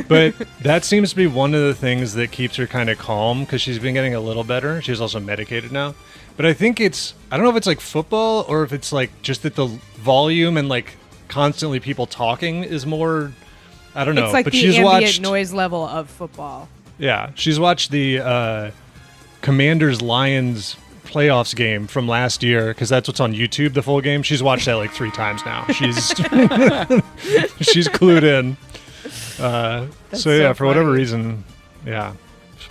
But that seems to be one of the things that keeps her kind of calm because she's been getting a little better. She's also medicated now. But I think I don't know if it's like football or if it's like just that the volume and like constantly people talking is more. I don't know. It's like but the she's ambient noise level of football. Yeah, she's watched the Commanders-Lions playoffs game from last year because that's what's on YouTube, the full game. She's watched that like 3 times now. She's clued in. So yeah, for whatever reason, yeah,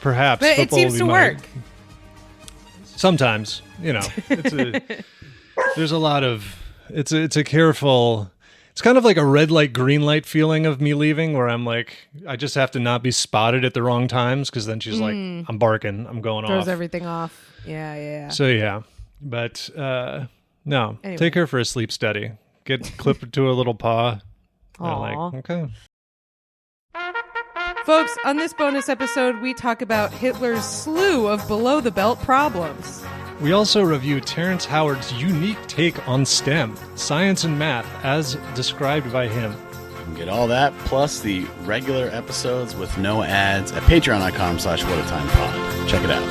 perhaps. But it seems to work. Sometimes, there's a lot of it's a careful. It's kind of like a red light, green light feeling of me leaving where I'm like, I just have to not be spotted at the wrong times because then she's like, I'm barking, I'm going off. Throws everything off. Yeah. So yeah, but no, anyway. Take her for a sleep study. Clip her to a little paw. Like, okay. Folks, on this bonus episode, we talk about Hitler's slew of below-the-belt problems. We also review Terrence Howard's unique take on STEM, science and math, as described by him. You can get all that, plus the regular episodes with no ads at patreon.com/whatatimepod. Check it out.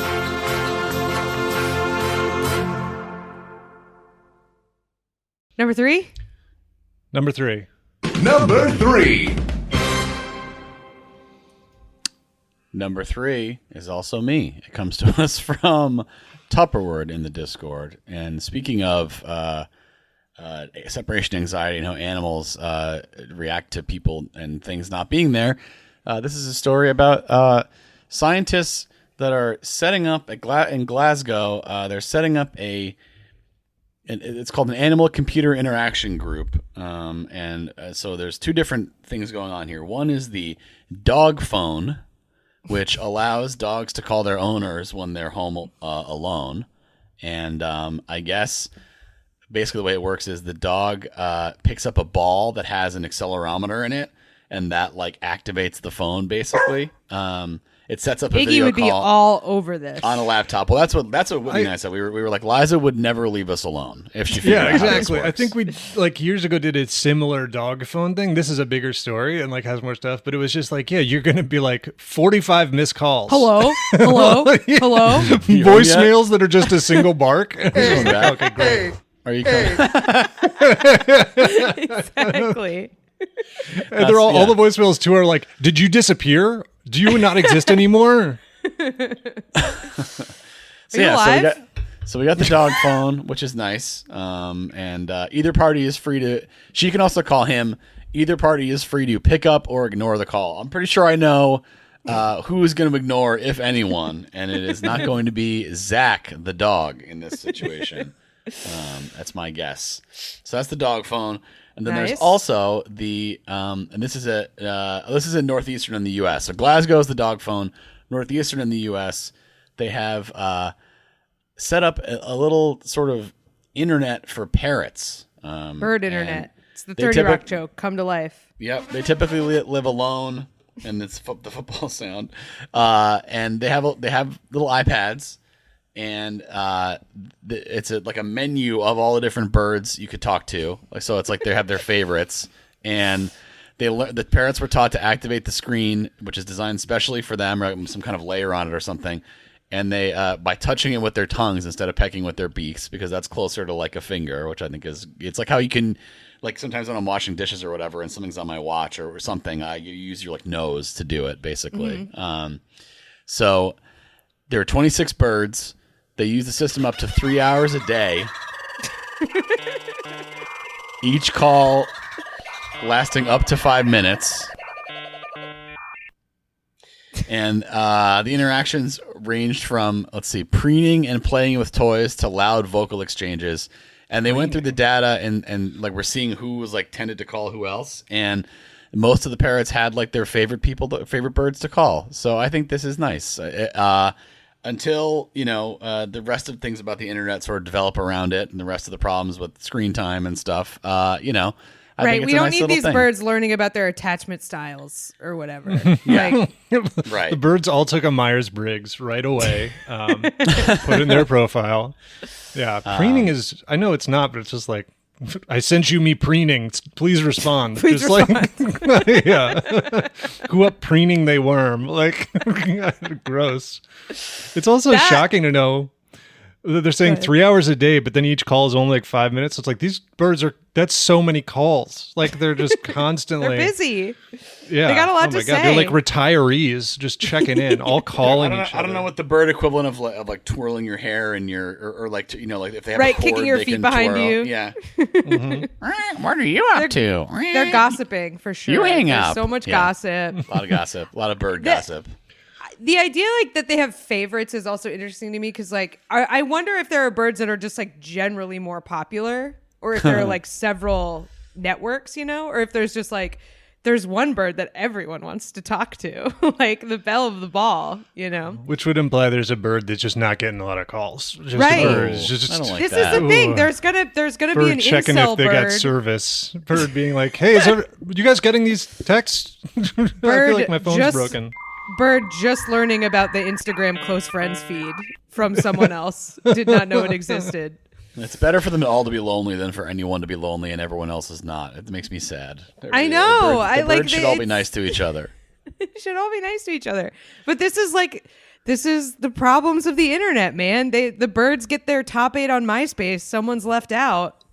Number 3? Number 3. Number 3. Number 3 is also me. It comes to us from Tupperword in the Discord. And speaking of separation anxiety and how animals react to people and things not being there, this is a story about scientists that are setting up in Glasgow. They're setting up it's called an animal computer interaction group. So there's 2 different things going on here. One is the dog phone, which allows dogs to call their owners when they're home alone. And I guess basically the way it works is the dog picks up a ball that has an accelerometer in it, and that like activates the phone basically. It sets up a Iggy video would call be all over this on a laptop. Well, that's what Whitney and I said. We were like, Liza would never leave us alone if she figured out how this exactly. works. I think we like years ago did a similar dog phone thing. This is a bigger story and like has more stuff, but it was just like, yeah, you're gonna be like 45 missed calls. Hello? Voicemails that are just a single bark. Okay, great. Are you coming? Exactly. And they're all the voicemails too are like, did you disappear? Do you not exist anymore? So we got the dog phone, which is nice. And either party is free to. She can also call him. Either party is free to pick up or ignore the call. I'm pretty sure I know who is going to ignore, if anyone, and it is not going to be Zach the dog in this situation. That's my guess. So that's the dog phone. And then there's also the and this is in northeastern in the U.S. So Glasgow is the dog phone. Northeastern in the U.S. they have set up a little sort of internet for parrots. Bird internet. It's the 30 Rock joke come to life. Yep, they typically live alone. and it's the football sound. And they have little iPads, and it's like a menu of all the different birds you could talk to. So it's like they have their favorites, and the parrots were taught to activate the screen, which is designed specially for them, or some kind of layer on it or something. And they by touching it with their tongues instead of pecking with their beaks, because that's closer to like a finger, which I think it's like how you can, like sometimes when I'm washing dishes or whatever and something's on my watch or something, you use your like nose to do it basically. So there are 26 birds. They use the system up to 3 hours a day. Each call lasting up to 5 minutes. And the interactions ranged from, preening and playing with toys to loud vocal exchanges. And they went through the data and like we're seeing who was like tended to call who else. And most of the parrots had like their favorite birds to call. So I think this is nice. Until, the rest of things about the internet sort of develop around it and the rest of the problems with screen time and stuff, I think we don't need these birds learning about their attachment styles or whatever. Right. The birds all took a Myers-Briggs right away, put in their profile. Yeah, preening is, I know it's not, but it's just like, I sent you me preening. Please respond. Please respond. Like, yeah. Who up preening they worm? Like, gross. It's also shocking to know that they're saying 3 hours a day, but then each call is only like 5 minutes. It's like these birds that's so many calls. Like they're just constantly. They're busy. Yeah. They got a lot to say. They're like retirees just checking in, all calling each other. I don't know what the bird equivalent of like twirling your hair and or like, like if they have right, a cord, kicking your feet behind twirl. you. Yeah. What are you up to? They're gossiping for sure. You hang There's up. so much gossip. A lot of gossip. A lot of bird gossip. The idea like that they have favorites is also interesting to me because like I wonder if there are birds that are just like generally more popular, or if there are like several networks, or if there's just like there's one bird that everyone wants to talk to, like the belle of the ball, Which would imply there's a bird that's just not getting a lot of calls. Just right. Birds. I don't like this that. is the thing. There's gonna be an checking incel if they bird. got service. Bird being like, hey, you guys getting these texts? I feel like my phone's broken. Bird just learning about the Instagram close friends feed from someone else. Did not know it existed. It's better for them all to be lonely than for anyone to be lonely and everyone else is not. It makes me sad. I know. The birds should all be nice to each other. Should all be nice to each other. But this is the problems of the internet, man. The birds get their top 8 on MySpace. Someone's left out.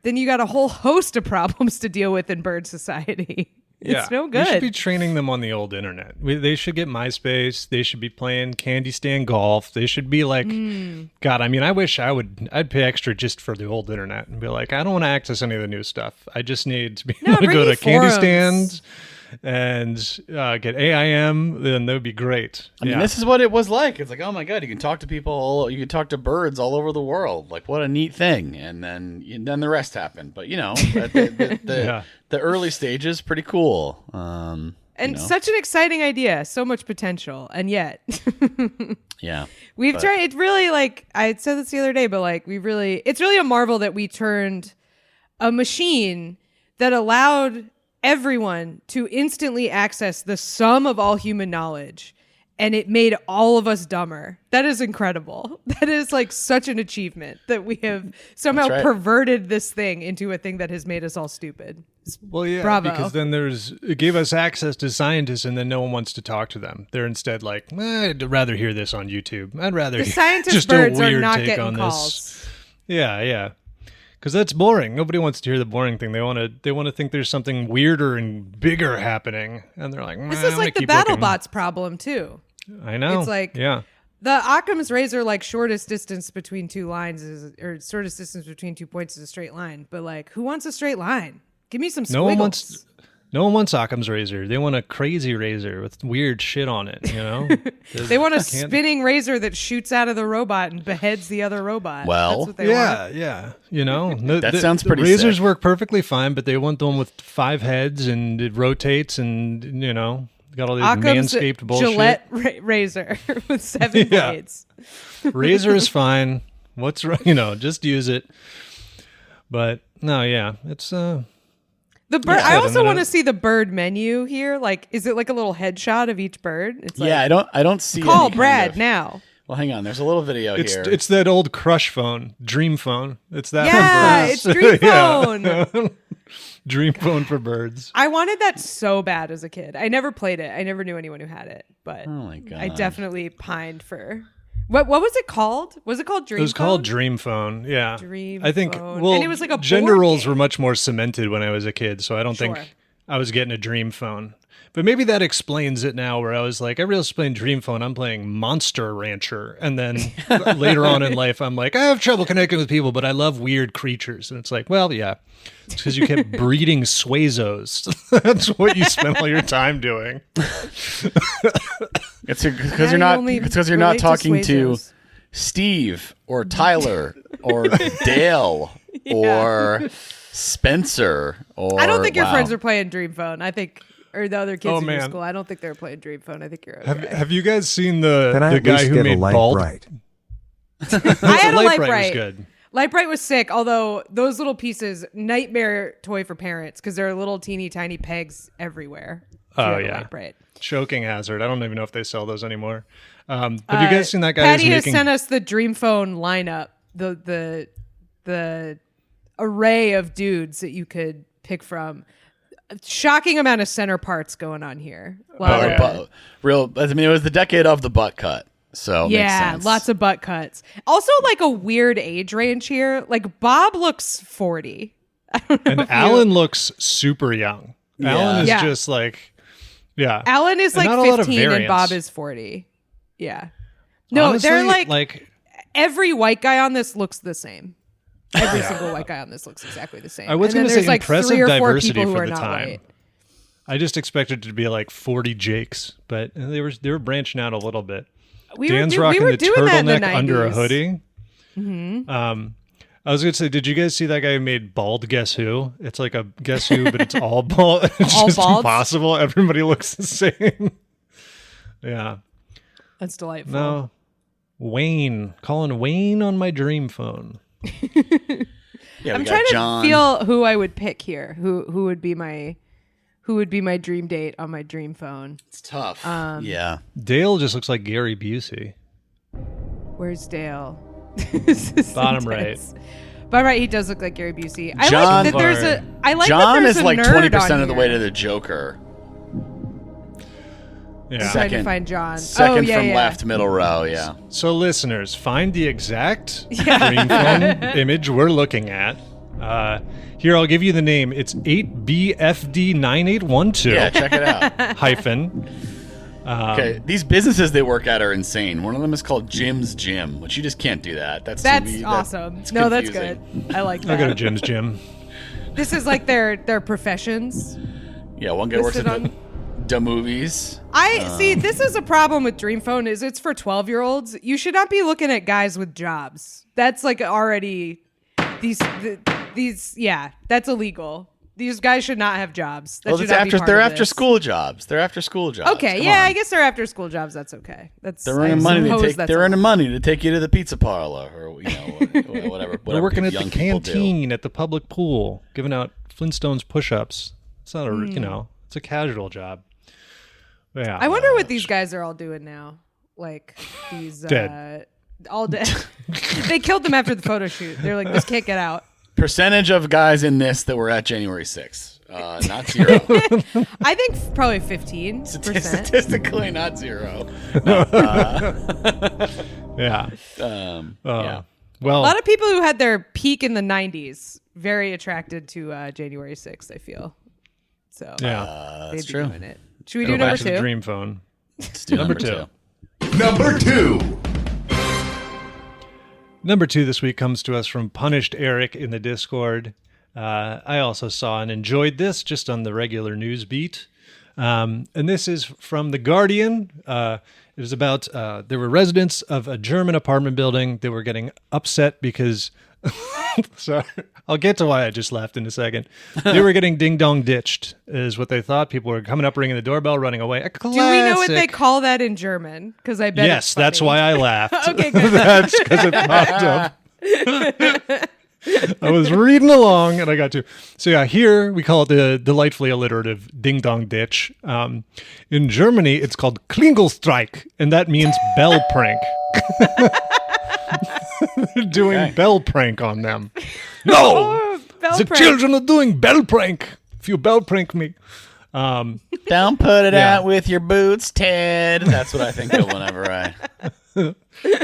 Then you got a whole host of problems to deal with in bird society. It's no good. We should be training them on the old internet. They should get MySpace. They should be playing Candy Stand Golf. They should be like, God, I mean, I wish I'd pay extra just for the old internet and be like, I don't want to access any of the new stuff. I just need to be able to go to Candy Stand and get AIM, then that would be great. I mean, this is what it was like. It's like, oh my God, you can talk to people, you can talk to birds all over the world. Like, what a neat thing. And then the rest happened. But, the early stages, pretty cool. And such an exciting idea. So much potential. And yet. Yeah. We've tried, it's really like, I said this the other day, but like, it's really a marvel that we turned a machine that allowed everyone to instantly access the sum of all human knowledge, and it made all of us dumber. That is incredible. That is like such an achievement that we have somehow perverted this thing into a thing that has made us all stupid. Well, yeah, bravo. Because then it gave us access to scientists, and then no one wants to talk to them. They're instead like, I'd rather hear this on YouTube. I'd rather the scientist just birds a weird are not take getting on calls. This. Yeah. Because that's boring. Nobody wants to hear the boring thing. They want to think there's something weirder and bigger happening, and they're like, this is like the BattleBots problem too. I know. It's like the Occam's razor, like shortest distance between two lines or shortest distance between 2 points is a straight line. But like, who wants a straight line? Give me some squiggles. No one wants Occam's razor. They want a crazy razor with weird shit on it, They want a spinning razor that shoots out of the robot and beheads the other robot. Well, that's what they want. Yeah. That sounds pretty razors sick. work perfectly fine, but they want the one with 5 heads and it rotates and, got all these Occam's manscaped bullshit. Gillette razor with 7 blades. Razor is fine. What's just use it. But no, it's The bird. Yeah, I also and want then to see the bird menu here. Like, is it like a little headshot of each bird? It's like, I don't see. Call any Brad kind of, now. Well, hang on. There's a little video here. It's that old crush phone, dream phone. It's that. Yeah, for it's Dream Phone. Dream phone for birds. I wanted that so bad as a kid. I never played it. I never knew anyone who had it, but Oh my God. I definitely pined for. What was it called? Was it called Dream? It was called Phone? Dream Phone. Yeah, Dream I think. Phone. Well, And it was like a gender board roles game. were much more cemented when I was a kid, so I don't Sure. think I was getting a Dream Phone. But maybe that explains it now. Where I was like, everybody else is playing Dream Phone, I'm playing Monster Rancher, and then later on in life, I'm like, I have trouble connecting with people, but I love weird creatures, and it's like, well, yeah, it's because you kept breeding Suezos. That's what you spent all your time doing. It's because you're not relate to talking to Suezos. Steve or Tyler or Dale or Spencer or I don't think your wow. friends are playing Dream Phone. I think, or the other kids Oh, in your man. school. I don't think they're playing Dream Phone. I think you're okay. Have you guys seen the Can I at guy least who get a made light Bald? bright? I had a Light Light Bright was Bright. good. Light Bright was sick, although those little pieces, nightmare toy for parents because there are little teeny tiny pegs everywhere. if you Oh, have a yeah. Light Bright. Choking hazard. I don't even know if they sell those anymore. Have you guys seen that guy Patty who's has making? sent us the Dream Phone lineup, the array of dudes that you could pick from. Shocking amount of center parts going on here. Oh, yeah. I mean, it was the decade of the butt cut, so it makes Yeah, sense. lots of butt cuts. Also, like a weird age range here. Like Bob looks 40. And Alan looks super young. Yeah. Alan is Yeah. just like, yeah. Alan is And like not a lot of 15 and variance. Bob is 40. Yeah. No, Honestly, they're like every white guy on this looks the same. Every single white guy on this looks exactly the same. I was going going to to say like impressive 3 or 4 diversity people who for are the not time. white. I just expected it to be like 40 Jakes, but they were branching out a little bit. We Dan's were rocking the doing that in the turtleneck under a 90s. hoodie. I was going to say, did you guys see that guy who made Bald Guess Who? It's like a Guess Who, but it's all bald. It's All just balds? impossible. Everybody looks the same. Yeah. That's delightful. No. Wayne. Calling Wayne on my dream phone. Yeah, I'm we got trying John. to feel who I would pick here. Who would be my dream date on my dream phone? It's tough. Yeah. Dale just looks like Gary Busey. Where's Dale? This is Bottom intense. Bottom right, he does look like Gary Busey. I John- like that there's a. I like John that there's is a like nerd 20% on of the way here. to the Joker. Yeah. Trying to Second- find John. Second yeah, from yeah. left, middle row. Yeah. So, listeners, find the exact dream phone image we're looking at. Here, I'll give you the name. It's 8BFD9812 Yeah, check it out. hyphen. Okay, these businesses they work at are insane. One of them is called Jim's Gym, which you just can't do that. That's Awesome. it's No, that's good. confusing. I like I'll go to that. Jim's gym. This is like their professions. Yeah, one guy works at Listed the movies. I see. This is a problem with Dream Phone. Is it's for 12-year-olds. You should not be looking at guys with jobs. That's like already these. Yeah, that's illegal. These guys should not have jobs. That Well, should it's not be after part they're of after this. school jobs. They're after school jobs. Okay, Come yeah, on. I guess they're after school jobs. That's okay. That's They're earning money to suppose take. that's They're earning allowed. money to take you to the pizza parlor, or whatever. We're working at the young people do. canteen at the public pool, giving out Flintstones push-ups. It's not a, it's a casual job. Yeah. I wonder what these guys are all doing now. Like these Dead. all dead. They killed them after the photo shoot. They're like, this can't get out. Percentage of guys in this that were at January 6th. Not zero. I think probably 15%. Statistically, not zero. Yeah. Yeah. Well, A lot of people who had their peak in the 90s very attracted to January 6th, I feel. So yeah. they'd That's be true. doing it. Should we Go do back number to the 2? dream phone. Let's do Number number two. Number 2. Number 2 this week comes to us from Punished Eric in the Discord. I also saw and enjoyed this just on the regular news beat. And this is from The Guardian. It was about there were residents of a German apartment building that were getting upset because... Sorry, I'll get to why I just laughed in a second. They were getting ding-dong ditched, is what they thought. People were coming up, ringing the doorbell, running away. A Do we know what they classic. call that in German? Because I bet Yes, it's that's funny. why I laughed. Okay, good. That's because it popped up. I was reading along and I got to. So yeah, here we call it the delightfully alliterative ding dong ditch. In Germany, it's called Klingelstreik, and that means bell prank. They're doing bell prank on them. No, the children are doing bell prank. If you bell prank me. Don't put it out with your boots, Ted. That's what I think of whenever I...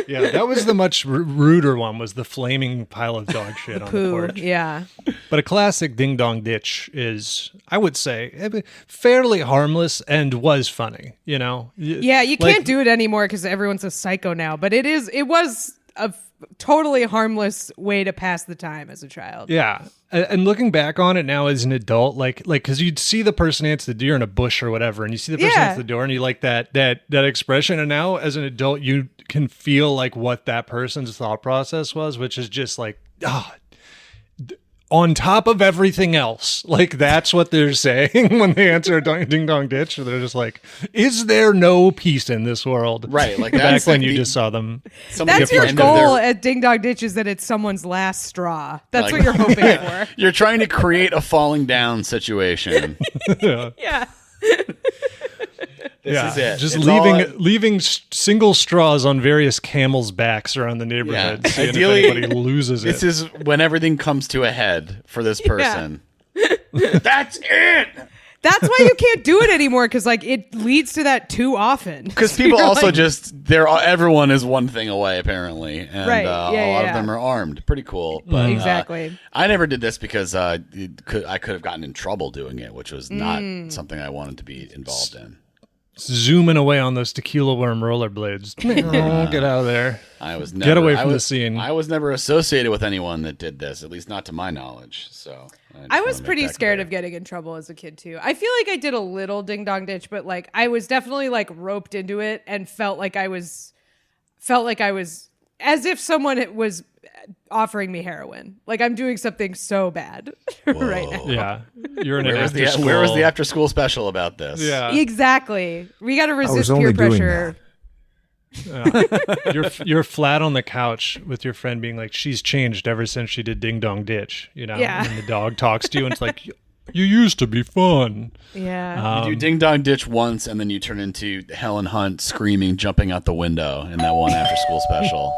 Yeah, that was the much ruder one, was the flaming pile of dog shit on the porch. Yeah. But a classic ding dong ditch is, I would say, fairly harmless and was funny, you know? Yeah, you can't do it anymore because everyone's a psycho now, but it was a totally harmless way to pass the time as a child. Yeah. And looking back on it now as an adult, like, because you'd see the person answer the door in a bush or whatever, and you see the person answer the door, and you like that expression. And now, as an adult, you can feel like what that person's thought process was, which is just like, on top of everything else. Like, that's what they're saying when they answer a ding dong ditch. They're just like, is there no peace in this world? Right. Like, back when you just saw them. That's your goal at ding dong ditch, is that it's someone's last straw. That's what you're hoping for. You're trying to create a falling down situation. Yeah. This is it. Just It's leaving single straws on various camels' backs around the neighborhood. Yeah. Seeing Ideally, if anybody loses this it. is when everything comes to a head for this person. That's it. That's why you can't do it anymore, because like it leads to that too often. Because people also everyone is one thing away apparently, and a lot of them are armed. Pretty cool. But exactly. I never did this because I could have gotten in trouble doing it, which was not something I wanted to be involved in. Zooming away on those tequila worm rollerblades. Get out of there. Get away from the scene. I was never associated with anyone that did this, at least not to my knowledge. So I was pretty scared of getting in trouble as a kid too. I feel like I did a little ding dong ditch, but like I was definitely like roped into it and felt like I was as if someone was offering me heroin. Like I'm doing something so bad right now. Yeah. You're in where was the after school special about this? Yeah. Exactly. We got to resist peer pressure. You're flat on the couch with your friend being like, she's changed ever since she did ding dong ditch, you know? Yeah. And the dog talks to you and it's like, you used to be fun. Yeah. You do ding dong ditch once and then you turn into Helen Hunt screaming, jumping out the window in that one after school special.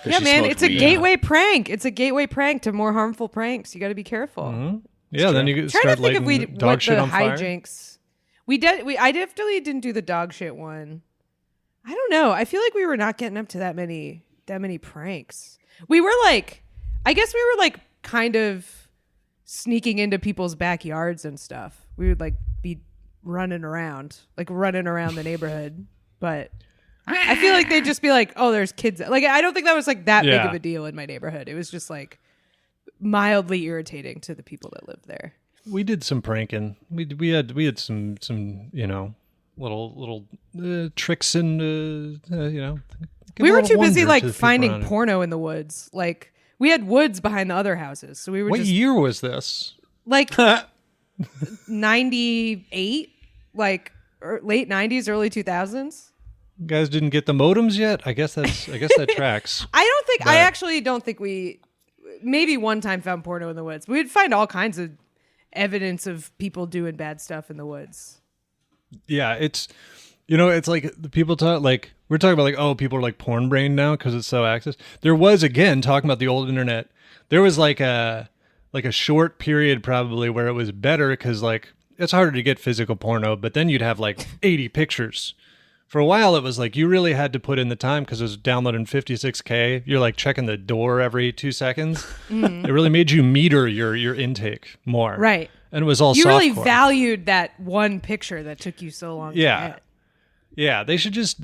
Yeah, man, it's a gateway prank. It's a gateway prank to more harmful pranks. You got to be careful. Mm-hmm. Yeah, then you start start lighting dog shit on fire. Hijinks. I definitely didn't do the dog shit one. I don't know. I feel like we were not getting up to that many pranks. We were like, I guess we were like kind of sneaking into people's backyards and stuff. We would like be running around the neighborhood, but I feel like they'd just be like, oh, there's kids. Like, I don't think that was like that big of a deal in my neighborhood. It was just like mildly irritating to the people that lived there. We did some pranking. We had some you know, little tricks and you know. We were too busy like finding porno in the woods. Like we had woods behind the other houses, so we were. What year was this? Like 98, like late 90s, early 2000s. You guys didn't get the modems yet? I guess that tracks. I actually don't think we maybe one time found porno in the woods. We would find all kinds of evidence of people doing bad stuff in the woods. Yeah, it's it's like the people talk like we're talking about like, oh, people are like porn brain now because it's so access. There was, again, talking about the old internet. There was like a short period probably where it was better because like it's harder to get physical porno, but then you'd have like 80 pictures. For a while, it was like you really had to put in the time because it was downloading 56K. You're like checking the door every 2 seconds. Mm-hmm. It really made you meter your intake more. Right. And it was all you softcore. Really valued that one picture that took you so long to get. Yeah, they should just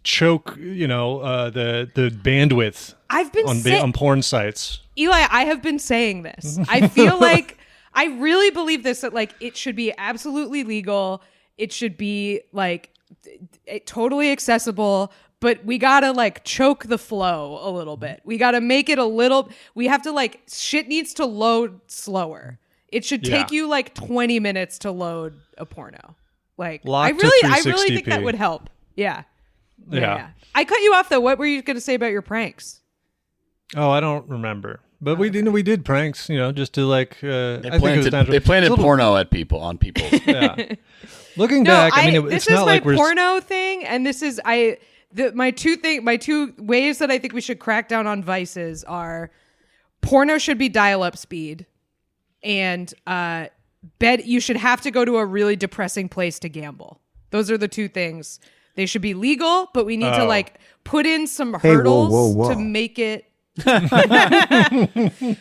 choke, the bandwidth on porn sites. Eli, I have been saying this. I feel like I really believe this, that like it should be absolutely legal. It should be like totally accessible, but we gotta like choke the flow a little bit. We gotta make it we have to like, shit needs to load slower. It should take you like 20 minutes to load a porno. Like I really think that would help. Yeah. I cut you off though. What were you gonna say about your pranks? Oh, I don't remember. But we did pranks, just to like. They planted porno at people on people. Yeah. Looking back, this it's not like we're porno thing, and this is my two ways that I think we should crack down on vices are porno should be dial-up speed, and you should have to go to a really depressing place to gamble. Those are the two things. They should be legal, but we need to like put in some hurdles to make it.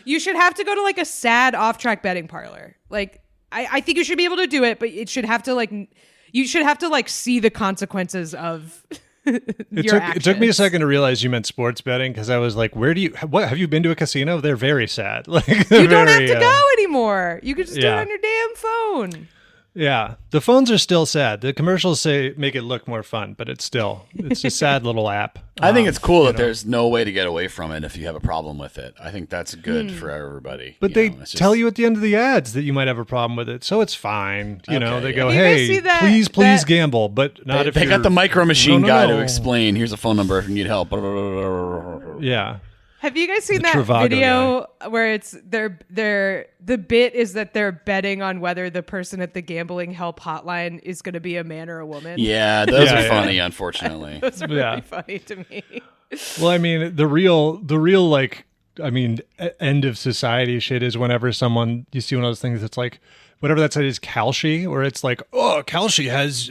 You should have to go to like a sad off-track betting parlor. Like I think you should be able to do it, but you should have to see the consequences of It took me a second to realize you meant sports betting, because I was like, what have you been to a casino? They're very sad. Like you don't have to go anymore. You can just do it on your damn phone. Yeah, the phones are still sad. The commercials make it look more fun, but it's a sad little app. I think it's cool that there's no way to get away from it if you have a problem with it. I think that's good for everybody. But they tell you at the end of the ads that you might have a problem with it, so it's fine. They go, "Hey, please gamble," but not if they got the micro machine guy to No. explain. Here's a phone number if you need help. Yeah. Have you guys seen that video where it's the bit is that they're betting on whether the person at the gambling help hotline is going to be a man or a woman? Yeah, those are funny, unfortunately. Those are really funny to me. Well, I mean, the real end of society shit is whenever you see one of those things that's like, whatever that said is Kalshi, where it's like, oh, Kalshi has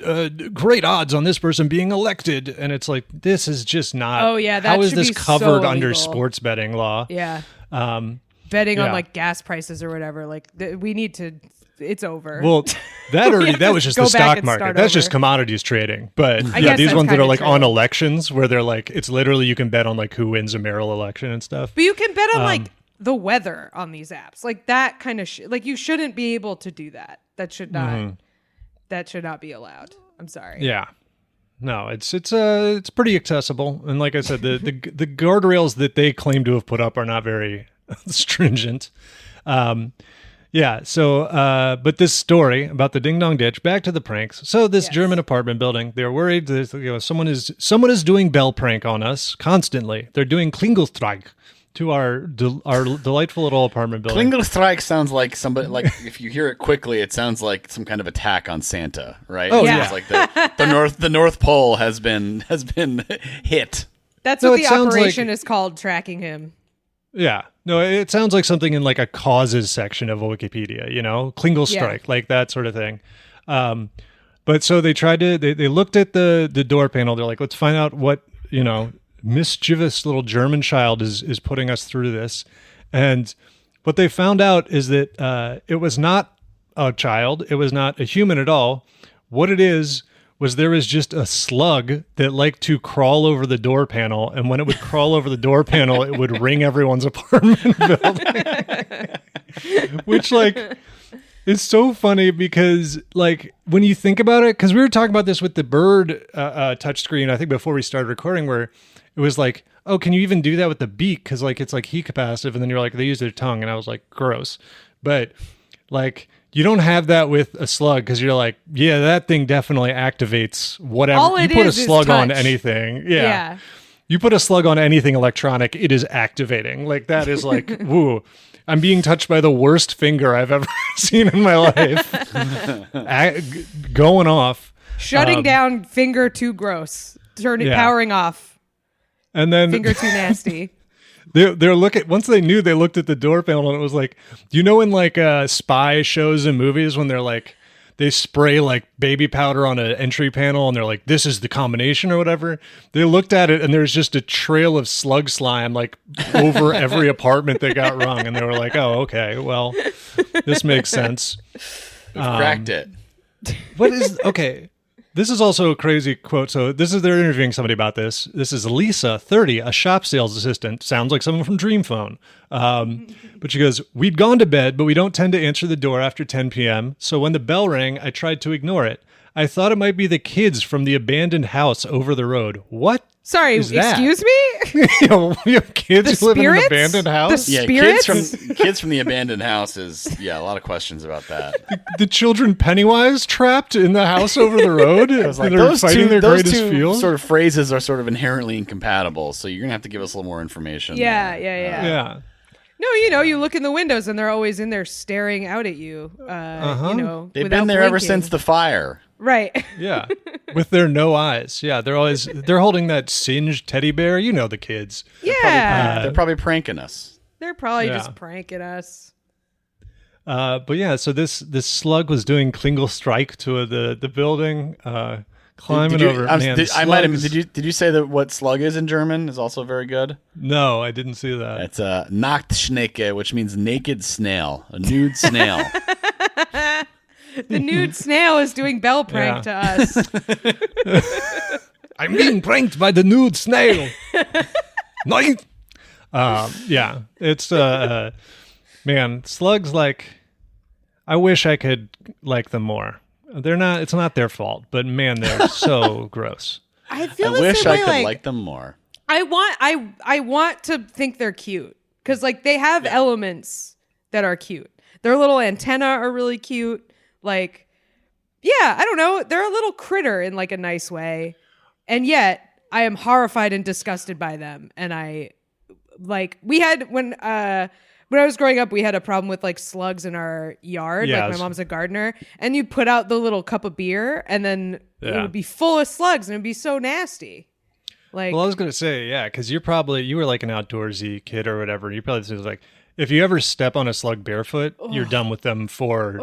great odds on this person being elected. And it's like, this is just not. Oh, yeah. How is this covered under illegal. sports betting law? Yeah. Betting on like gas prices or whatever. Like we need to, it's over. Well, that was just the stock market. That's just commodities trading. But these ones that are like on elections where they're like, it's literally, you can bet on like who wins a mayoral election and stuff. But you can bet on like the weather on these apps, like that kind of like you shouldn't be able to do that. That should not be allowed. I'm sorry. Yeah, no, it's pretty accessible, and like I said, the guardrails that they claim to have put up are not very stringent. So but this story about the ding dong ditch, back to the pranks. So this German apartment building, they're worried that someone is doing bell prank on us constantly. They're doing Klingelstreich to our delightful little apartment building. Klingelstreich sounds like somebody, like if you hear it quickly, it sounds like some kind of attack on Santa, right? Oh, yeah. It's like the North Pole has been hit. That's what the operation is called, tracking him. Yeah. No, it sounds like something in like a causes section of Wikipedia, Klingelstreich, like that sort of thing. But so they tried to, they looked at the door panel. They're like, let's find out what, mischievous little German child is putting us through this. And what they found out is that it was not a child. It was not a human at all. What it was there was just a slug that liked to crawl over the door panel. And when it would crawl over the door panel, it would ring everyone's apartment building. Which, like, is so funny because, like, when you think about it, because we were talking about this with the bird touchscreen, I think before we started recording, where it was like, oh, can you even do that with the beak? Because, like, it's like heat capacitive. And then you're like, they use their tongue. And I was like, gross. But, like, you don't have that with a slug because you're like, yeah, that thing definitely activates whatever. All it you put a is slug on touch. anything. Yeah. You put a slug on anything electronic, it is activating. Like, that is like, woo. I'm being touched by the worst finger I've ever seen in my life. Going off. Shutting down, finger too gross. Powering off. And then finger too nasty. They're looking, once they knew, they looked at the door panel and it was like, you know, in like spy shows and movies when they're like, they spray like baby powder on an entry panel and they're like, this is the combination or whatever. They looked at it and there's just a trail of slug slime like over every apartment that got rung. And they were like, oh, okay, well, this makes sense. Cracked it. Okay. This is also a crazy quote. So they're interviewing somebody about this. This is Lisa, 30, a shop sales assistant. Sounds like someone from Dream Phone. But she goes, we'd gone to bed, but we don't tend to answer the door after 10 p.m. So when the bell rang, I tried to ignore it. I thought it might be the kids from the abandoned house over the road. What? Sorry, is that? excuse me? You have kids The who live in an spirits? abandoned house? The Yeah, spirits? kids from the abandoned house is a lot of questions about that. The children Pennywise trapped in the house over the road? I was like, they're fighting their those greatest two fear? sort of phrases are sort of inherently incompatible, so you're gonna have to give us a little more information. Yeah. Yeah. No, you look in the windows and they're always in there staring out at you. They've without been there ever blinking. since the fire. Right. Yeah. With their no eyes. Yeah, they're holding that singed teddy bear. You know the kids. Yeah. They're probably pranking us. They're probably Yeah. just pranking us. But yeah, so this slug was doing Klingle strike to the building, climbing Did you- over. I was- Man, did, I might have. slugs- Did you say that what slug is in German is also very good? No, I didn't see that. It's a Nacktschnecke, which means naked snail, a nude snail. The nude snail is doing bell prank to us. I'm being pranked by the nude snail. Nine. Yeah, it's man, slugs I wish I could like them more. They're not. It's not their fault, but man, they're so gross. I feel I the wish same I way, could like them more. I want to think they're cute because they have elements that are cute. Their little antenna are really cute. I don't know. They're a little critter in a nice way, and yet I am horrified and disgusted by them. And we had when I was growing up, we had a problem with slugs in our yard. Yeah, my mom's a gardener, and you put out the little cup of beer, and then it would be full of slugs, and it'd be so nasty. Well, I was gonna say, yeah, because you were like an outdoorsy kid or whatever. You probably was like, if you ever step on a slug barefoot, you're done with them for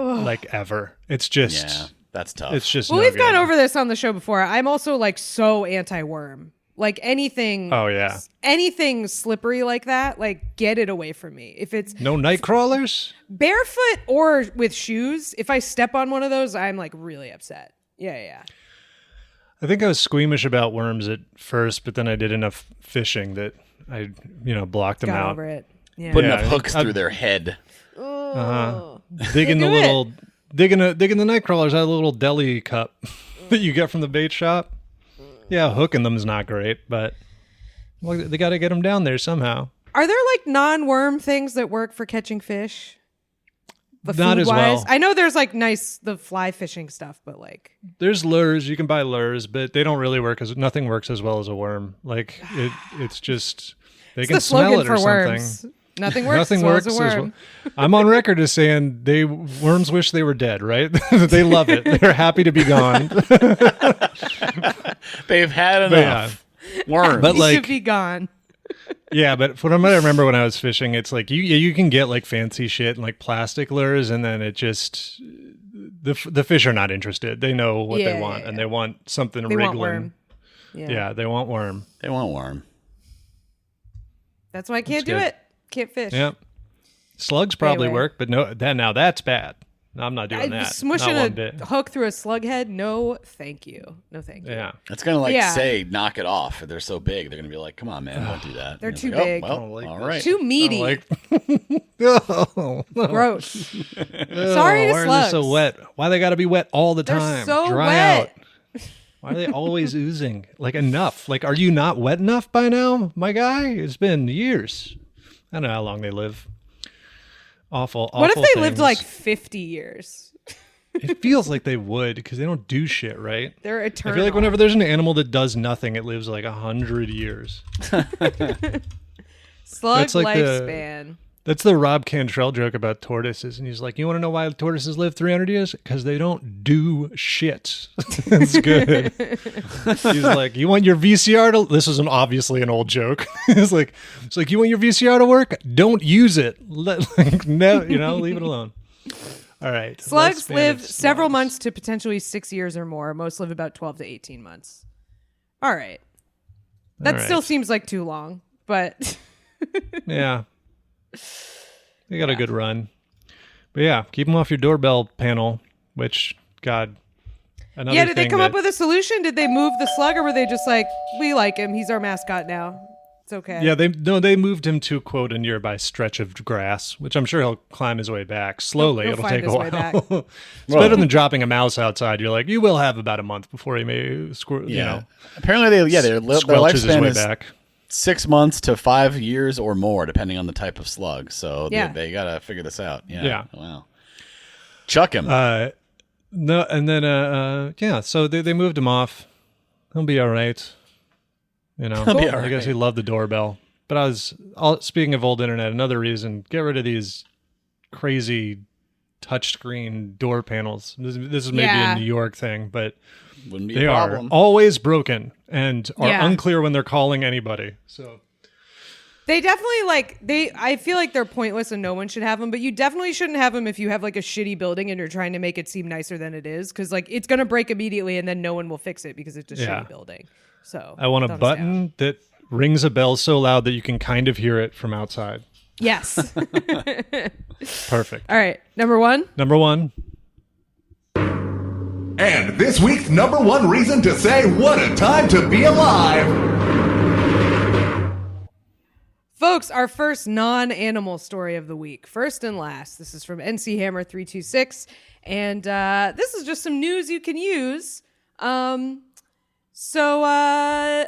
ever. It's just that's tough. It's just Well, no we've good. gone over this on the show before. I'm also so anti-worm. Anything. Oh yeah. Anything slippery like that, get it away from me. If it's No night crawlers. barefoot or with shoes, if I step on one of those, I'm really upset. Yeah. I think I was squeamish about worms at first, but then I did enough fishing that I, blocked them Got out. over it. Yeah. Putting Yeah, up hooks through their head. Digging the Do little, digging the night crawlers out of the little deli cup that you get from the bait shop. Yeah, hooking them is not great, but they got to get them down there somehow. Are there non-worm things that work for catching fish? Not as Food-wise? well. I know there's the fly fishing stuff, but There's lures. You can buy lures, but they don't really work nothing works as well as a worm. It's just they it's can the smell slogan it or for something. worms. Nothing works Nothing as well works as a worm. I'm on record as saying worms wish they were dead, right? They love it. They're happy to be gone. They've had enough. Worms. But They should be gone. yeah, but from what I remember when I was fishing, it's you can get fancy shit and plastic lures, and then it just the fish are not interested. They know what they want, and they want something They wriggling. want worm. Yeah, they want worm. They want worm. That's why I can't That's do good. it. Can't fish. Yep. Slugs probably Anyway. work, but that's bad. I'm not doing that. Smushing Not one a bit. hook through a slug head? No, thank you. No, thank you. Yeah. It's gonna Yeah. say knock it off. If they're so big, they're gonna be like, come on, man, don't do that. They're And it's too like, big. Oh, I don't well, like all this. right. Too meaty. Oh, Gross. why Sorry to are slugs. they so wet? Why they got to be wet all the They're time? so Dry wet. out. Why are they always oozing? Enough. Are you not wet enough by now, my guy? It's been years. I don't know how long they live. Awful. What if they things. lived 50 years? It feels like they would because they don't do shit, right? They're I eternal. feel like whenever there's an animal that does nothing, it lives 100 years. Slug That's like the- lifespan. That's the Rob Cantrell joke about tortoises. And he's like, you want to know why tortoises live 300 years? Because they don't do shit. It's good. He's like, you want your VCR to... This is obviously an old joke. It's like, you want your VCR to work? Don't use it. Leave it alone. All right. Slugs Lifespan live of several slugs. months to potentially 6 years or more. Most live about 12 to 18 months. All right. That All right. still seems like too long, but Yeah. They got a good run. But yeah, keep them off your doorbell panel, which, God. Another yeah, did they thing come that- up with a solution? Did they move the slug or were they just like, we like him, he's our mascot now? It's okay. Yeah, they moved him to, quote, a nearby stretch of grass, which I'm sure he'll climb his way back slowly. He'll It'll take a find his way while. back. It's better than dropping a mouse outside. You're like, you will have about a month before he may, you know. Apparently, their squelches his lifespan way is back. 6 months to 5 years or more, depending on the type of slug. So they got to figure this out. Yeah. Wow. Chuck him. No, and then so they moved him off. He'll be all right. You know, He'll be all I guess right. he loved the doorbell. But speaking of old internet, another reason, get rid of these crazy touchscreen door panels. This is maybe a New York thing, but Wouldn't be they a are problem. always broken and are unclear when they're calling anybody. So They definitely I feel like they're pointless and no one should have them, but you definitely shouldn't have them if you have like a shitty building and you're trying to make it seem nicer than it is. Cause like it's going to break immediately and then no one will fix it because it's a shitty building. So I want a thumbs button down. that rings a bell so loud that you can kind of hear it from outside. Yes. Perfect. All right. Number one. And this week's number one reason to say what a time to be alive. Folks, our first non-animal story of the week. First and last. This is from NC Hammer 326. And this is just some news you can use. So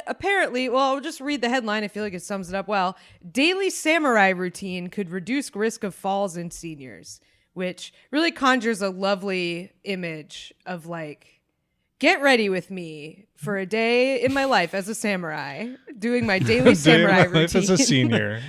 apparently, well, I'll just read the headline. I feel like it sums it up well. Daily samurai routine could reduce risk of falls in seniors, which really conjures a lovely image of like, get ready with me for a day in my life as a samurai, doing my daily samurai routine. Life as a senior.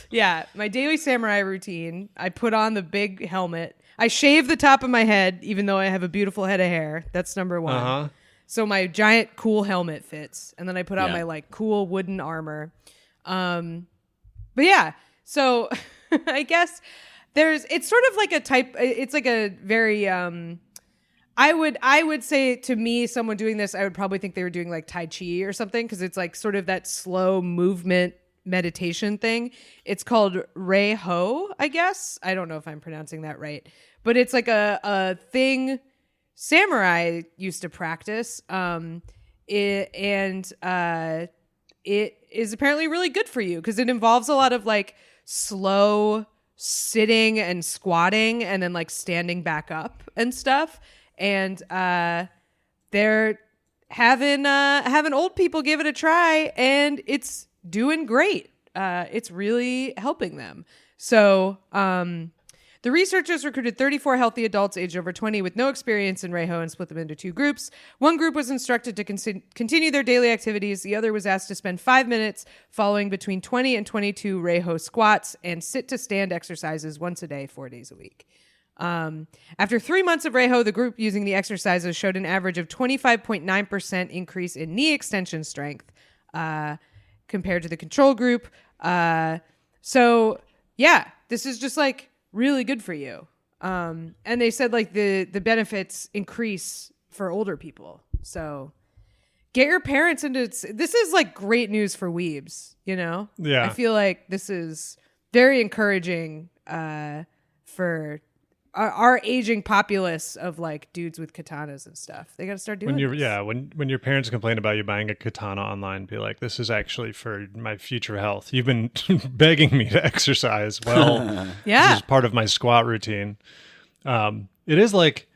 Yeah, my daily samurai routine. I put on the big helmet. I shave the top of my head, even though I have a beautiful head of hair. That's number one. Uh-huh. So my giant cool helmet fits, and then I put on my like cool wooden armor. But yeah, so I guess it's sort of like a type. It's like a very I would say to me, someone doing this, I would probably think they were doing like Tai Chi or something, because it's like sort of that slow movement meditation thing. It's called Rei Ho, I guess. I don't know if I'm pronouncing that right, but it's like a thing samurai used to practice. It is apparently really good for you because it involves a lot of like slow sitting and squatting and then like standing back up and stuff. And they're having old people give it a try, and it's doing great. It's really helping them. So the researchers recruited 34 healthy adults aged over 20 with no experience in Reiho and split them into two groups. One group was instructed to continue their daily activities. The other was asked to spend 5 minutes following between 20 and 22 Reiho squats and sit to stand exercises once a day, 4 days a week. After 3 months of Reiho, the group using the exercises showed an average of 25.9% increase in knee extension strength compared to the control group. So yeah, this is just like really good for you. And they said like the benefits increase for older people. So get your parents into this is like great news for weebs, you know? Yeah. I feel like this is very encouraging for our aging populace of like dudes with katanas and stuff. They got to start doing this. Yeah, when your parents complain about you buying a katana online, be like, this is actually for my future health. You've been begging me to exercise. Well, yeah. This is part of my squat routine. It is like,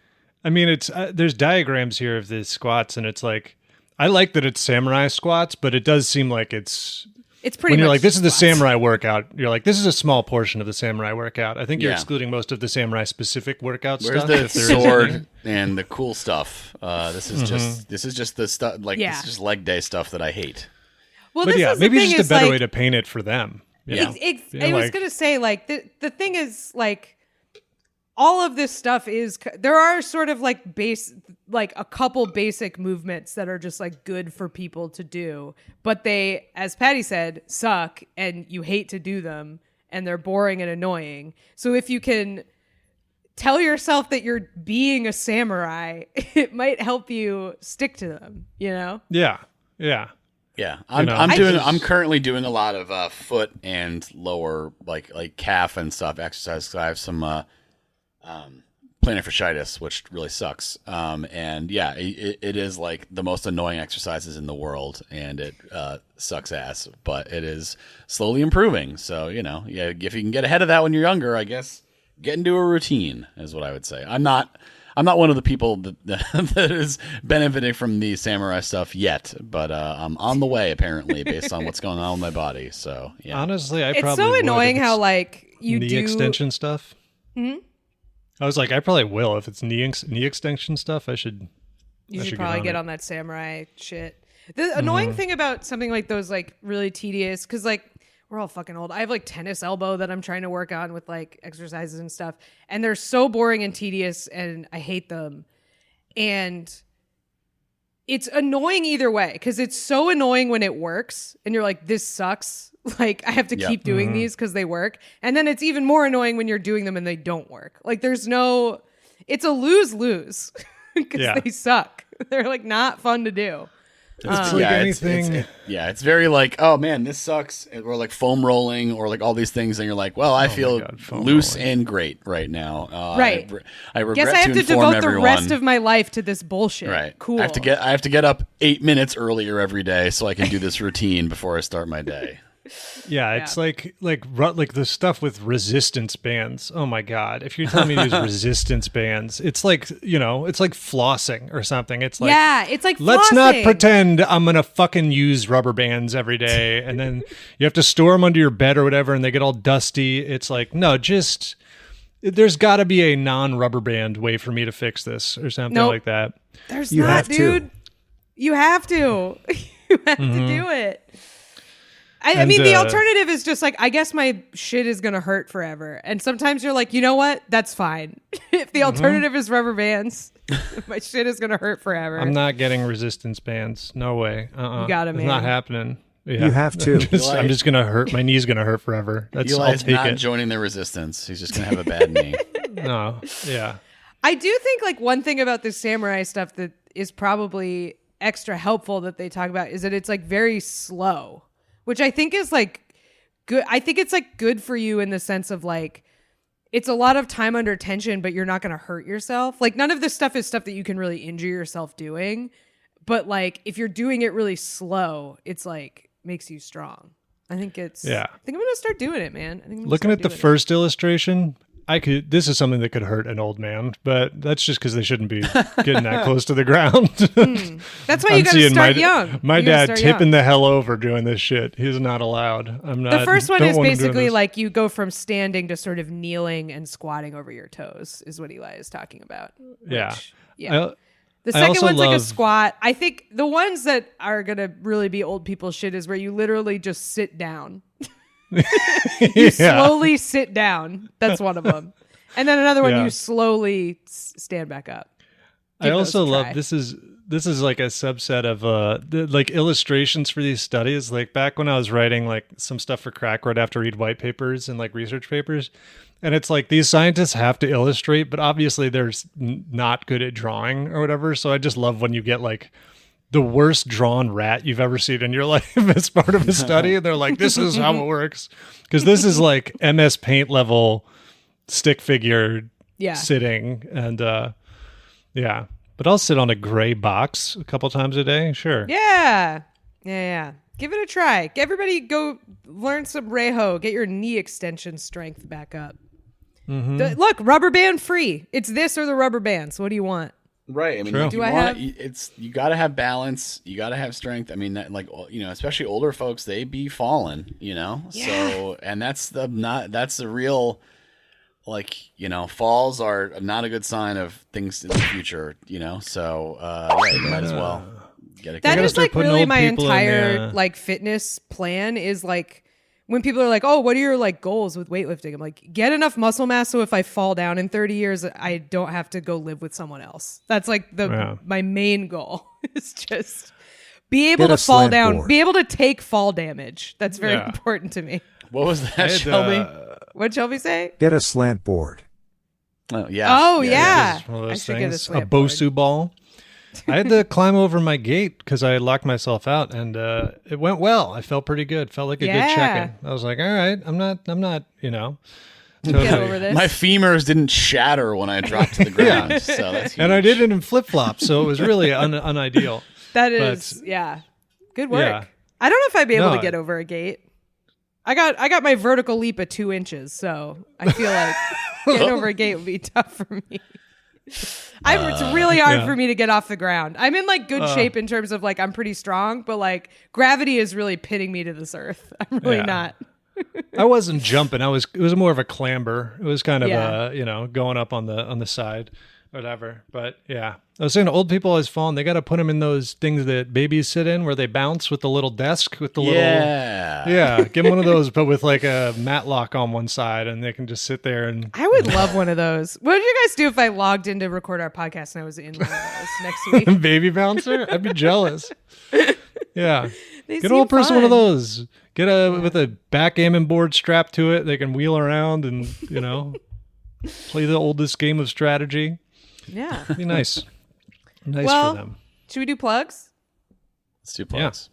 I mean, it's there's diagrams here of the squats, and it's like, I like that it's samurai squats, but it does seem like it's pretty when you're much like, this is the squats. samurai workout. You're like, this is a small portion of the samurai workout. I think you're Yeah. excluding most of the samurai specific workout Where's stuff. the if there is any. sword and the cool stuff? This is just the stuff like Yeah. this is just leg day stuff that I hate. Well, But this yeah, is the maybe it's thing just a is, better like, way to paint it for them. You know? I was gonna say like the thing is like all of this stuff is there are sort of like like a couple basic movements that are just like good for people to do, but they, as Patty said, suck and you hate to do them and they're boring and annoying. So if you can tell yourself that you're being a samurai, it might help you stick to them, you know? Yeah. Yeah, know, I'm currently doing a lot of foot and lower like calf and stuff exercise. 'Cause I have some plantar fasciitis, which really sucks. And yeah, it is like the most annoying exercises in the world, and it sucks ass, but it is slowly improving. So, yeah, if you can get ahead of that when you're younger, I guess get into a routine is what I would say. I'm not one of the people that is benefiting from the samurai stuff yet, but I'm on the way apparently based on what's going on with my body. So yeah, honestly, it's so annoying how like you knee do extension stuff. I was like, I probably will if it's knee extension stuff. You should probably get on that samurai shit. The annoying thing about something like those, like really tedious, because like we're all fucking old. I have like tennis elbow that I'm trying to work on with like exercises and stuff. And they're so boring and tedious and I hate them. And it's annoying either way because it's so annoying when it works and you're like, this sucks. Like I have to keep doing these because they work. And then it's even more annoying when you're doing them and they don't work. Like it's a lose-lose because they suck. They're like not fun to do. It's like anything. It's very like, oh man, this sucks, or like foam rolling, or like all these things, and you're like, well, I feel loose and great right now. Right. I regret Guess I have to inform devote the rest of my life to this bullshit. Right. Cool. I have to get up 8 minutes earlier every day so I can do this routine before I start my day. Yeah, it's like the stuff with resistance bands. Oh my god! If you're telling me to use resistance bands, it's like it's like flossing or something. It's like it's like let's flossing. not pretend I'm gonna fucking use rubber bands every day, and then you have to store them under your bed or whatever, and they get all dusty. It's like no, just there's got to be a non-rubber band way for me to fix this or something like that. There's not, dude. You have to. You have to do it. I mean, the alternative is just like, I guess my shit is going to hurt forever. And sometimes you're like, you know what? That's fine. If the alternative is rubber bands, my shit is going to hurt forever. I'm not getting resistance bands. No way. You got it, man. It's not happening. Yeah. You have to. I'm just going to hurt. My knee's going to hurt forever. Eli's not joining the resistance. He's just going to have a bad knee. No. Yeah. I do think like one thing about this samurai stuff that is probably extra helpful that they talk about is that it's like very slow. Which I think is like good. I think it's like good for you in the sense of like, it's a lot of time under tension, but you're not going to hurt yourself. Like none of this stuff is stuff that you can really injure yourself doing. But like, if you're doing it really slow, it's like makes you strong. I think I think I'm going to start doing it, man. Looking at the first illustration, this is something that could hurt an old man, but that's just because they shouldn't be getting that close to the ground. That's why you got to start young. My dad tipping the hell over doing this shit. He's not allowed. I'm not. The first one is basically like you go from standing to sort of kneeling and squatting over your toes is what Eli is talking about. Yeah. The second one's like a squat. I think the ones that are going to really be old people shit is where you literally just sit down. You slowly sit down. That's one of them. And then another one, you slowly stand back up. I also love this is like a subset of like illustrations for these studies. Like back when I was writing like some stuff for Crack, I'd have to read white papers and like research papers. And it's like these scientists have to illustrate, but obviously they're not good at drawing or whatever. So I just love when you get like the worst drawn rat you've ever seen in your life as part of a study. And they're like, this is how it works. Because this is like MS Paint level stick figure sitting. And but I'll sit on a gray box a couple times a day. Sure. Yeah. Give it a try. Everybody go learn some Reho. Get your knee extension strength back up. Look, rubber band free. It's this or the rubber bands. What do you want? Right. I mean, you got to have balance. You got to have strength. I mean, especially older folks, they be falling, Yeah. So, and that's the real, falls are not a good sign of things in the future, So, you might as well get it. That is like really my entire fitness plan is like, when people are like, oh, what are your like goals with weightlifting? I'm like, get enough muscle mass so if I fall down in 30 years, I don't have to go live with someone else. That's like my main goal is just be able to fall down, be able to take fall damage. That's very important to me. What was that, Shelby? What'd Shelby say? Get a slant board. Oh, yeah. Oh, yeah. One of those things. A Bosu ball. I had to climb over my gate because I locked myself out, and it went well. I felt pretty good. Felt like a good check-in. I was like, all right, I'm not, Get over this. My femurs didn't shatter when I dropped to the ground. So that's huge. And I did it in flip-flops, so it was really unideal. That is, good work. Yeah. I don't know if I'd be able to get over a gate. I got my vertical leap at 2 inches, so I feel like getting over a gate would be tough for me. It's really hard for me to get off the ground. I'm in like good shape in terms of like I'm pretty strong, but like gravity is really pitting me to this earth. I'm really not. I wasn't jumping. It was more of a clamber. It was kind of going up on the side, whatever. But yeah, I was saying old people always fall. They got to put them in those things that babies sit in, where they bounce with the little desk with the little Give them one of those, but with like a matlock on one side, and they can just sit there. And I would love one of those. What would you guys do if I logged in to record our podcast and I was in one of those next week? Baby bouncer? I'd be jealous. Yeah. Get an old person one of those. Get with a backgammon board strapped to it. They can wheel around and, play the oldest game of strategy. Yeah. It'd be nice. Nice for them. Should we do plugs? Let's do plugs.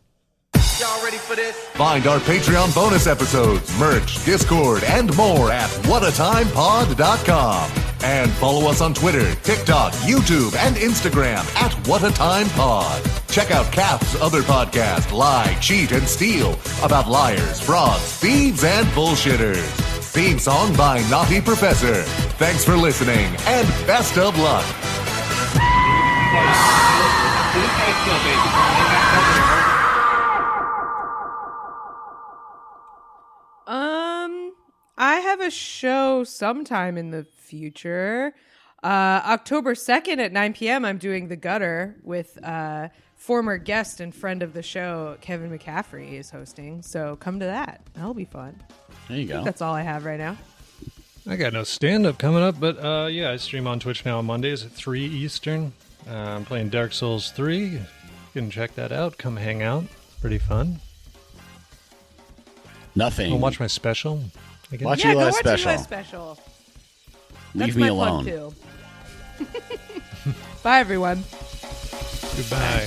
Y'all ready for this? Find our Patreon bonus episodes, merch, Discord, and more at whatatimepod.com. And follow us on Twitter, TikTok, YouTube, and Instagram at whatatimepod. Check out Kath's other podcast, Lie, Cheat, and Steal, about liars, frauds, thieves, and bullshitters. Theme song by Naughty Professor. Thanks for listening, and best of luck. I have a show sometime in the future. October 2nd at 9 p.m. I'm doing The Gutter with former guest and friend of the show, Kevin McCaffrey, is hosting. So come to that. That'll be fun. There you go. That's all I have right now. I got no stand-up coming up, but I stream on Twitch now on Mondays at 3 Eastern. I'm playing Dark Souls 3. You can check that out. Come hang out. It's pretty fun. Nothing. I'll watch my special. Watch go Eli's watch special. Eli's special. Leave That's me my alone. plug too. Bye, everyone. Goodbye.